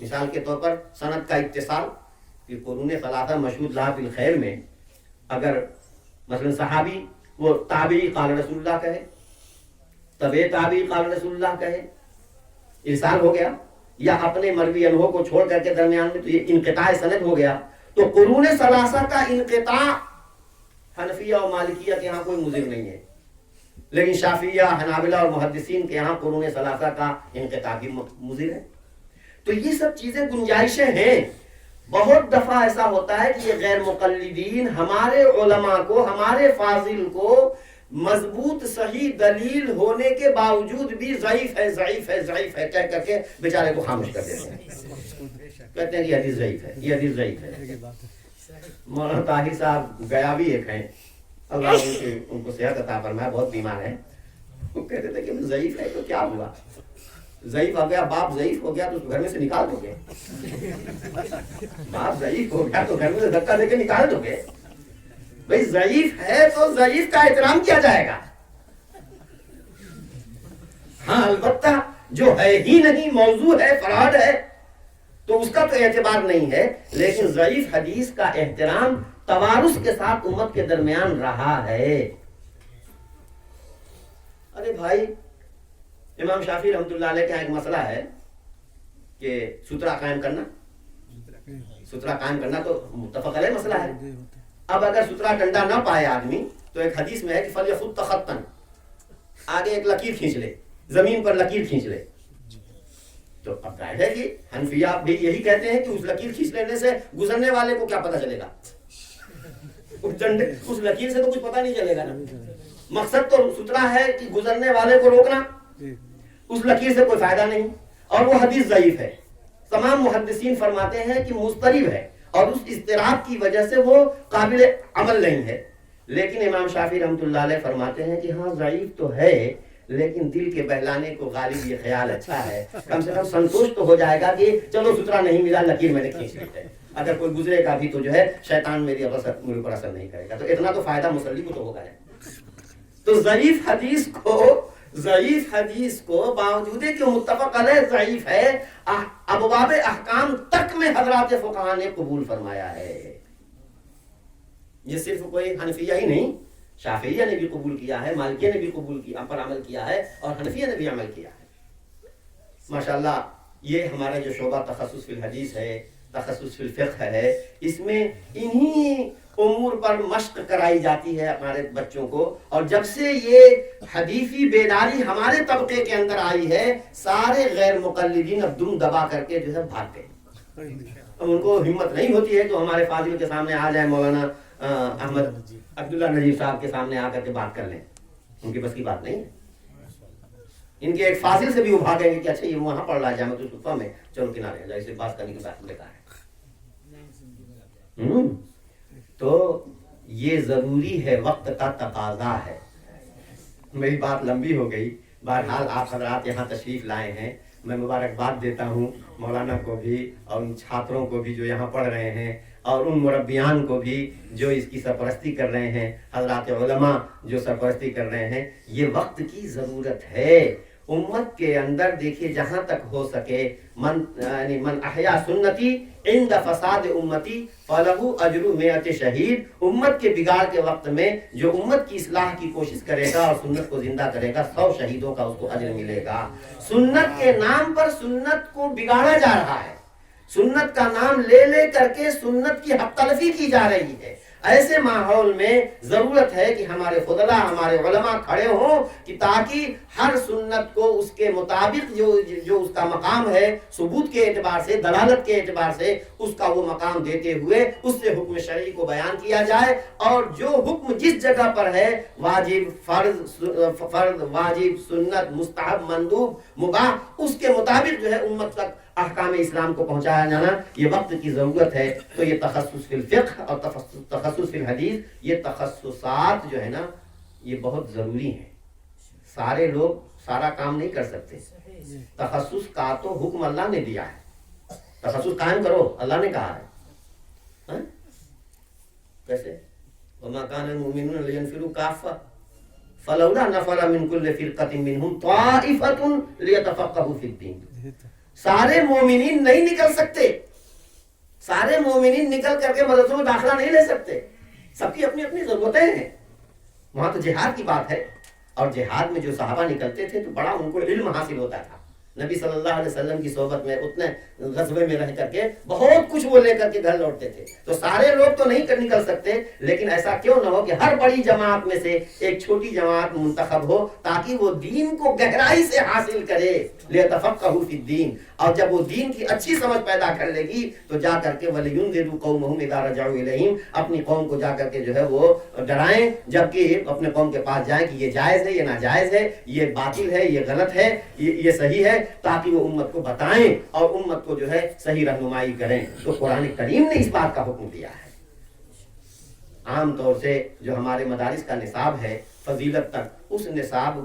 مثال کے طور پر سند کا اتصال، کہ قرون ثلاثہ مشہود لا بالخیر میں اگر مثلا صحابی وہ تابعی قال رسول اللہ کہے، تبع تابعی قال رسول اللہ کہے، ارسال ہو گیا، یا اپنے مروی عنہ کو چھوڑ کر کے درمیان میں تو یہ انقطاع سند ہو گیا. تو قرون ثلاثہ کا انقطاع حنفیہ اور مالکیہ کے ہاں کوئی مضر نہیں ہے، لیکن شافعیہ، حنابلہ اور محدثین کے ہاں قرون ثلاثہ کا انقطاع بھی مضر ہے. تو یہ سب چیزیں گنجائشیں ہیں. بہت دفعہ ایسا ہوتا ہے کہ یہ غیر مقلدین ہمارے علماء کو، ہمارے فاضل کو مضبوط صحیح دلیل ہونے کے باوجود بھی ضعیف ہے ضعیف ہے ضعیف ہے کہہ کر کے بیچارے کو خاموش کر دیتے ہیں. کہتے ہیں کہ یہ حدیث ضعیف ہے، یہ حدیث ضعیف ہے. مولانا طاہر صاحب گیا بھی ایک ہیں، اللہ ان کو صحت عطا فرمائے، بہت بیمار ہیں. وہ کہتے تھے کہ ضعیف ہے تو کیا ہوا، ضعیف ہو گیا، باپ ضعیف ہو گیا تو گھر میں سے نکال دو گے، باپ ضعیف ہو گیا تو گھر میں سے دھکا دے کے نکال دو گے. بھئی ضعیف ہے تو ضعیف کا احترام کیا جائے گا. ہاں البتہ جو ہے ہی نہیں، موضوع ہے، فراڈ ہے، تو اس کا تو اعتبار نہیں ہے. لیکن ضعیف حدیث کا احترام توارث کے ساتھ امت کے درمیان رہا ہے. ارے بھائی امام شافعی رحمۃ اللہ علیہ کا ایک مسئلہ ہے کہ سترہ قائم کرنا تو متفق علیہ مسئلہ ہے. اب اگر سترہ ڈنڈا نہ پائے آدمی تو ایک حدیث میں ہے کہ فَلْيَخُطَّ خَطًّا، آگے ایک لکیر کھینچ لے، زمین پر لکیر کھینچ لے. تو اب ظاہر ہے کہ حنفیہ بھی یہی کہتے ہیں کہ اس لکیر کھینچ لینے سے گزرنے والے کو کیا پتہ چلے گا، اس لکیر سے تو کچھ پتہ نہیں چلے گا نا. مقصد تو سترہ ہے کہ گزرنے والے کو روکنا، اس لکیر سے کوئی فائدہ نہیں، اور وہ حدیث ضعیف ہے. تمام محدثین فرماتے ہیں کہ مضطرب ہے اور اس اضطراب کی وجہ سے وہ قابل عمل نہیں ہے. لیکن امام شافعی رحمۃ اللہ علیہ فرماتے ہیں کہ ہاں ضعیف تو ہے لیکن دل کے بہلانے کو غالب یہ خیال اچھا ہے، کم سے کم سنتوش تو ہو جائے گا کہ چلو سترہ نہیں ملا، لکیر میں نے کھینچ لی ہے، اگر کوئی گزرے گا بھی تو جو ہے شیطان میرے پر اثر نہیں کرے گا، تو اتنا تو فائدہ مسلی کو تو ہوگا. تو ضعیف حدیث کو باوجود کہ متفق علیہ ضعیف ہے، ابواب احکام تک میں حضرات فقہاء نے قبول فرمایا ہے. یہ صرف کوئی حنفیہ ہی نہیں، شافعیہ نے بھی قبول کیا ہے، مالکیہ نے بھی قبول کیا، پر عمل کیا ہے، اور حنفیہ نے بھی عمل کیا ہے. ماشاءاللہ یہ ہمارا جو شعبہ تخصص فی الحدیث ہے، تخصص فی الفقہ ہے، اس میں انہی امور پر مشق کرائی جاتی ہے ہمارے بچوں کو. اور جب سے یہ حدیثی بیداری ہمارے طبقے کے اندر آئی ہے، سارے غیر مقلدین اب دم دبا کر کے جو ہے بھاگ گئے. اب ان کو ہمت نہیں ہوتی ہے کہ ہمارے فاضل کے سامنے آ جائے، مولانا احمد عبداللہ نجیب صاحب کے سامنے آ کر کے بات کر لیں، ان کی بس کی بات نہیں ہے. ان کے ایک فاضل سے بھی وہ بھاگیں گے کہ اچھا یہ وہاں پڑھ رہا ہے جامع الصفا میں، چلو کنارے جائے، اسے بات کرنے کی بات بیکار ہے. تو یہ ضروری ہے، وقت کا تقاضا ہے. میری بات لمبی ہو گئی، بہرحال آپ حضرات یہاں تشریف لائے ہیں، میں مبارکباد دیتا ہوں مولانا کو بھی اور ان چھاتروں کو بھی جو یہاں پڑھ رہے ہیں، اور ان مربیان کو بھی جو اس کی سرپرستی کر رہے ہیں، حضرات علماء جو سرپرستی کر رہے ہیں. یہ وقت کی ضرورت ہے. امت کے اندر دیکھیے جہاں تک ہو سکے، من احیا سنتی عند فساد امتی فلہ اجر 100 شہید. امت کے بگاڑ کے وقت میں جو امت کی اصلاح کی کوشش کرے گا اور سنت کو زندہ کرے گا، 100 شہیدوں کا اس کو اجر ملے گا. سنت کے نام پر سنت کو بگاڑا جا رہا ہے. سنت کا نام لے لے کر کے سنت کی حق تلفی کی جا رہی ہے۔ ایسے ماحول میں ضرورت ہے کہ ہمارے فضلاء، ہمارے علماء کھڑے ہوں کہ تاکہ ہر سنت کو اس کے مطابق جو اس کا مقام ہے، ثبوت کے اعتبار سے، دلالت کے اعتبار سے اس کا وہ مقام دیتے ہوئے اس سے حکم شرعی کو بیان کیا جائے، اور جو حکم جس جگہ پر ہے، واجب، فرض، واجب، سنت، مستحب، مندوب، مباح، اس کے مطابق جو ہے امت تک احکام اسلام کو پہنچایا جانا یہ وقت کی ضرورت ہے۔ تو یہ تخصص فی الفقہ اور تخصص فی الحدیث، یہ تخصصات جو ہے نا یہ بہت ضروری ہیں۔ سارے لوگ سارا کام نہیں کر سکتے۔ تخصص کا تو حکم اللہ نے دیا ہے، تخصص قائم کرو، اللہ نے کہا ہے۔ کیسے؟ وَمَا كَانَ الْمُؤْمِنُونَ لِيَنْفِرُوا كَافَّةً فَلَوْلَا نَفَرَ مِنْ كُلِّ فِرْقَةٍ مِّنْهُمْ طَائِفَةٌ لِيَتَفَقَّهُوا فِي الدِّينِ۔ سارے مومنین نہیں نکل سکتے، سارے مومنین نکل کر کے مدرسوں میں داخلہ نہیں لے سکتے، سب کی اپنی اپنی ضرورتیں ہیں۔ وہاں تو جہاد کی بات ہے، اور جہاد میں جو صحابہ نکلتے تھے تو بڑا ان کو علم حاصل ہوتا تھا۔ نبی صلی اللہ علیہ وسلم کی صحبت میں اتنے غزوے میں رہ کر کے بہت کچھ وہ لے کر کے گھر لوٹتے تھے۔ تو سارے لوگ تو نہیں نکل سکتے، لیکن ایسا کیوں نہ ہو کہ ہر بڑی جماعت میں سے ایک چھوٹی جماعت منتخب ہو تاکہ وہ دین کو گہرائی سے حاصل کرے، لیتفقہوا فی الدین۔ اور جب وہ دین کی اچھی سمجھ پیدا کر لے گی تو جا کر کے وَلِيُنذِرُوا قَوْمَهُمْ إِذَا رَجَعُوا إِلَيْهِمْ، اپنی قوم کو جا کر کے جو ہے وہ ڈرائیں جبکہ اپنے قوم کے پاس جائیں کہ یہ جائز ہے، یہ ناجائز ہے، یہ باطل ہے، یہ غلط ہے، یہ صحیح ہے، تاکہ وہ امت کو بتائیں اور امت کو جو ہے صحیح رہنمائی کریں۔ تو قرآن کریم نے اس بات کا حکم دیا ہے۔ عام طور سے جو ہمارے مدارس کا نصاب ہے فضیلت تک، اس نصاب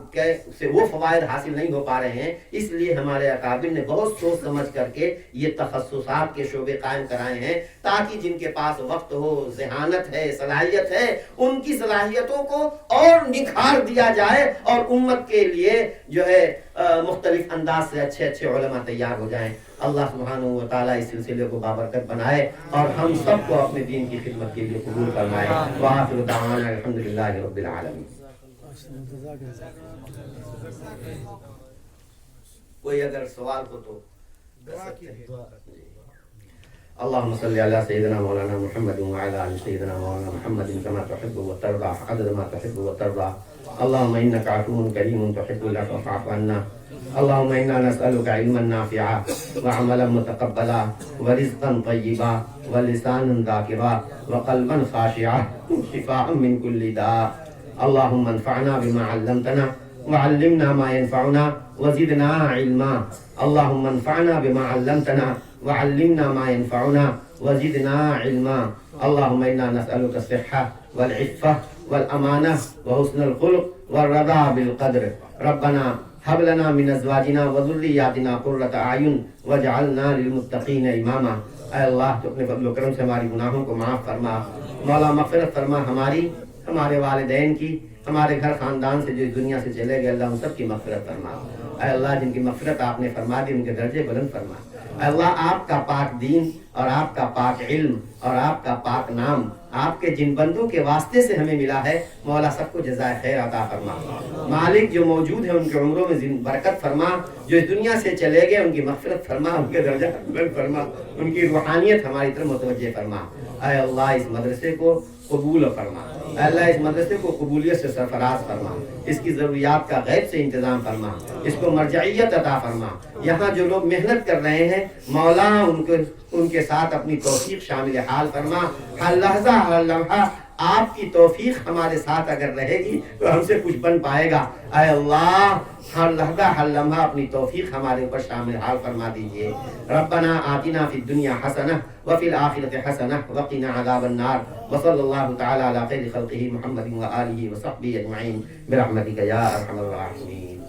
سے وہ فوائد حاصل نہیں ہو پا رہے ہیں، اس لیے ہمارے اکابر نے بہت سوچ سمجھ کر کے یہ تخصصات کے شعبے قائم کرائے ہیں تاکہ جن کے پاس وقت ہو، ذہانت ہے، صلاحیت ہے، ان کی صلاحیتوں کو اور نکھار دیا جائے اور امت کے لیے جو ہے مختلف انداز سے اچھے اچھے علماء تیار ہو جائیں۔ اللہ سبحانہ و تعالیٰ اس سلسلے کو بابرکت بنائے اور ہم سب کو اپنے دین کی خدمت کے لیے قبول فرمائے۔ وآخر دعوانا الحمدللہ رب العالمین۔ کوئی اگر سوال ہو تو اللهم صل على سيدنا مولانا محمد وعلى آل سيدنا مولانا محمد كما تحب وترضى عدد ما تحب وترضى اللهم إنك عفو كريم تحب العفو فاعف عنا اللهم إنا نسألك علما نافعا وعملا متقبلا ورزقا طيبا ولسانا ذاكرا وقلبا خاشعا شفاء من كل داء اللهم انفعنا بما علمتنا وعلمنا ما ينفعنا وزدنا علما اللهم انفعنا بما علمتنا وعلمنا ما ينفعنا وزدنا علما اللهم إنا نسألك الصحة والعفة والأمانة وحسن الخلق والرضا بالقدر ربنا هب لنا من أزواجنا وذرياتنا قرة أعين واجعلنا للمتقين إماما۔ اے اللہ تو اپنے فضل و کرم سے ہماری گناہوں کو معاف فرما، مولا مغفرت فرما ہماری، ہمارے والدین کی، ہمارے گھر خاندان سے جو اس دنیا سے چلے گئے اللہ ان سب کی مغفرت فرما۔ اے اللہ جن کی مغفرت آپ نے فرما دی ان کے درجے بلند فرما۔ اے اللہ آپ کا پاک دین اور آپ کا پاک علم اور آپ کا پاک نام آپ کے جن بندوں کے واسطے سے ہمیں ملا ہے مولا سب کو جزائے خیر عطا فرما۔ مالک جو موجود ہے ان کے عمروں میں برکت فرما، جو اس دنیا سے چلے گئے ان کی مغفرت فرما، ان کے درجہ بلند فرما، ان کی روحانیت ہماری طرف متوجہ فرما۔ اے اللہ اس مدرسے کو قبول فرما، اے اللہ اس مدرسے کو قبولیت سے سرفراز فرما، اس کی ضروریات کا غیب سے انتظام فرما، اس کو مرجعیت عطا فرما۔ یہاں جو لوگ محنت کر رہے ہیں مولا ان کے ساتھ اپنی توفیق شامل حال فرما۔ ہر لحظہ ہر لمحہ آپ کی توفیق ہمارے ساتھ اگر رہے گی تو ہم سے کچھ بن پائے گا۔ اے اللہ ہر لحظہ ہر لمحہ اپنی توفیق ہمارے اوپر شامل حال فرما دیجئے۔ ربنا آتنا فی الدنیا حسنہ وفی الآخرۃ حسنہ وقنا عذاب النار وصلی اللہ تعالی علی خیر خلقہ محمد وآلہ وصحبہ اجمعین برحمتک یا ارحم الراحمین۔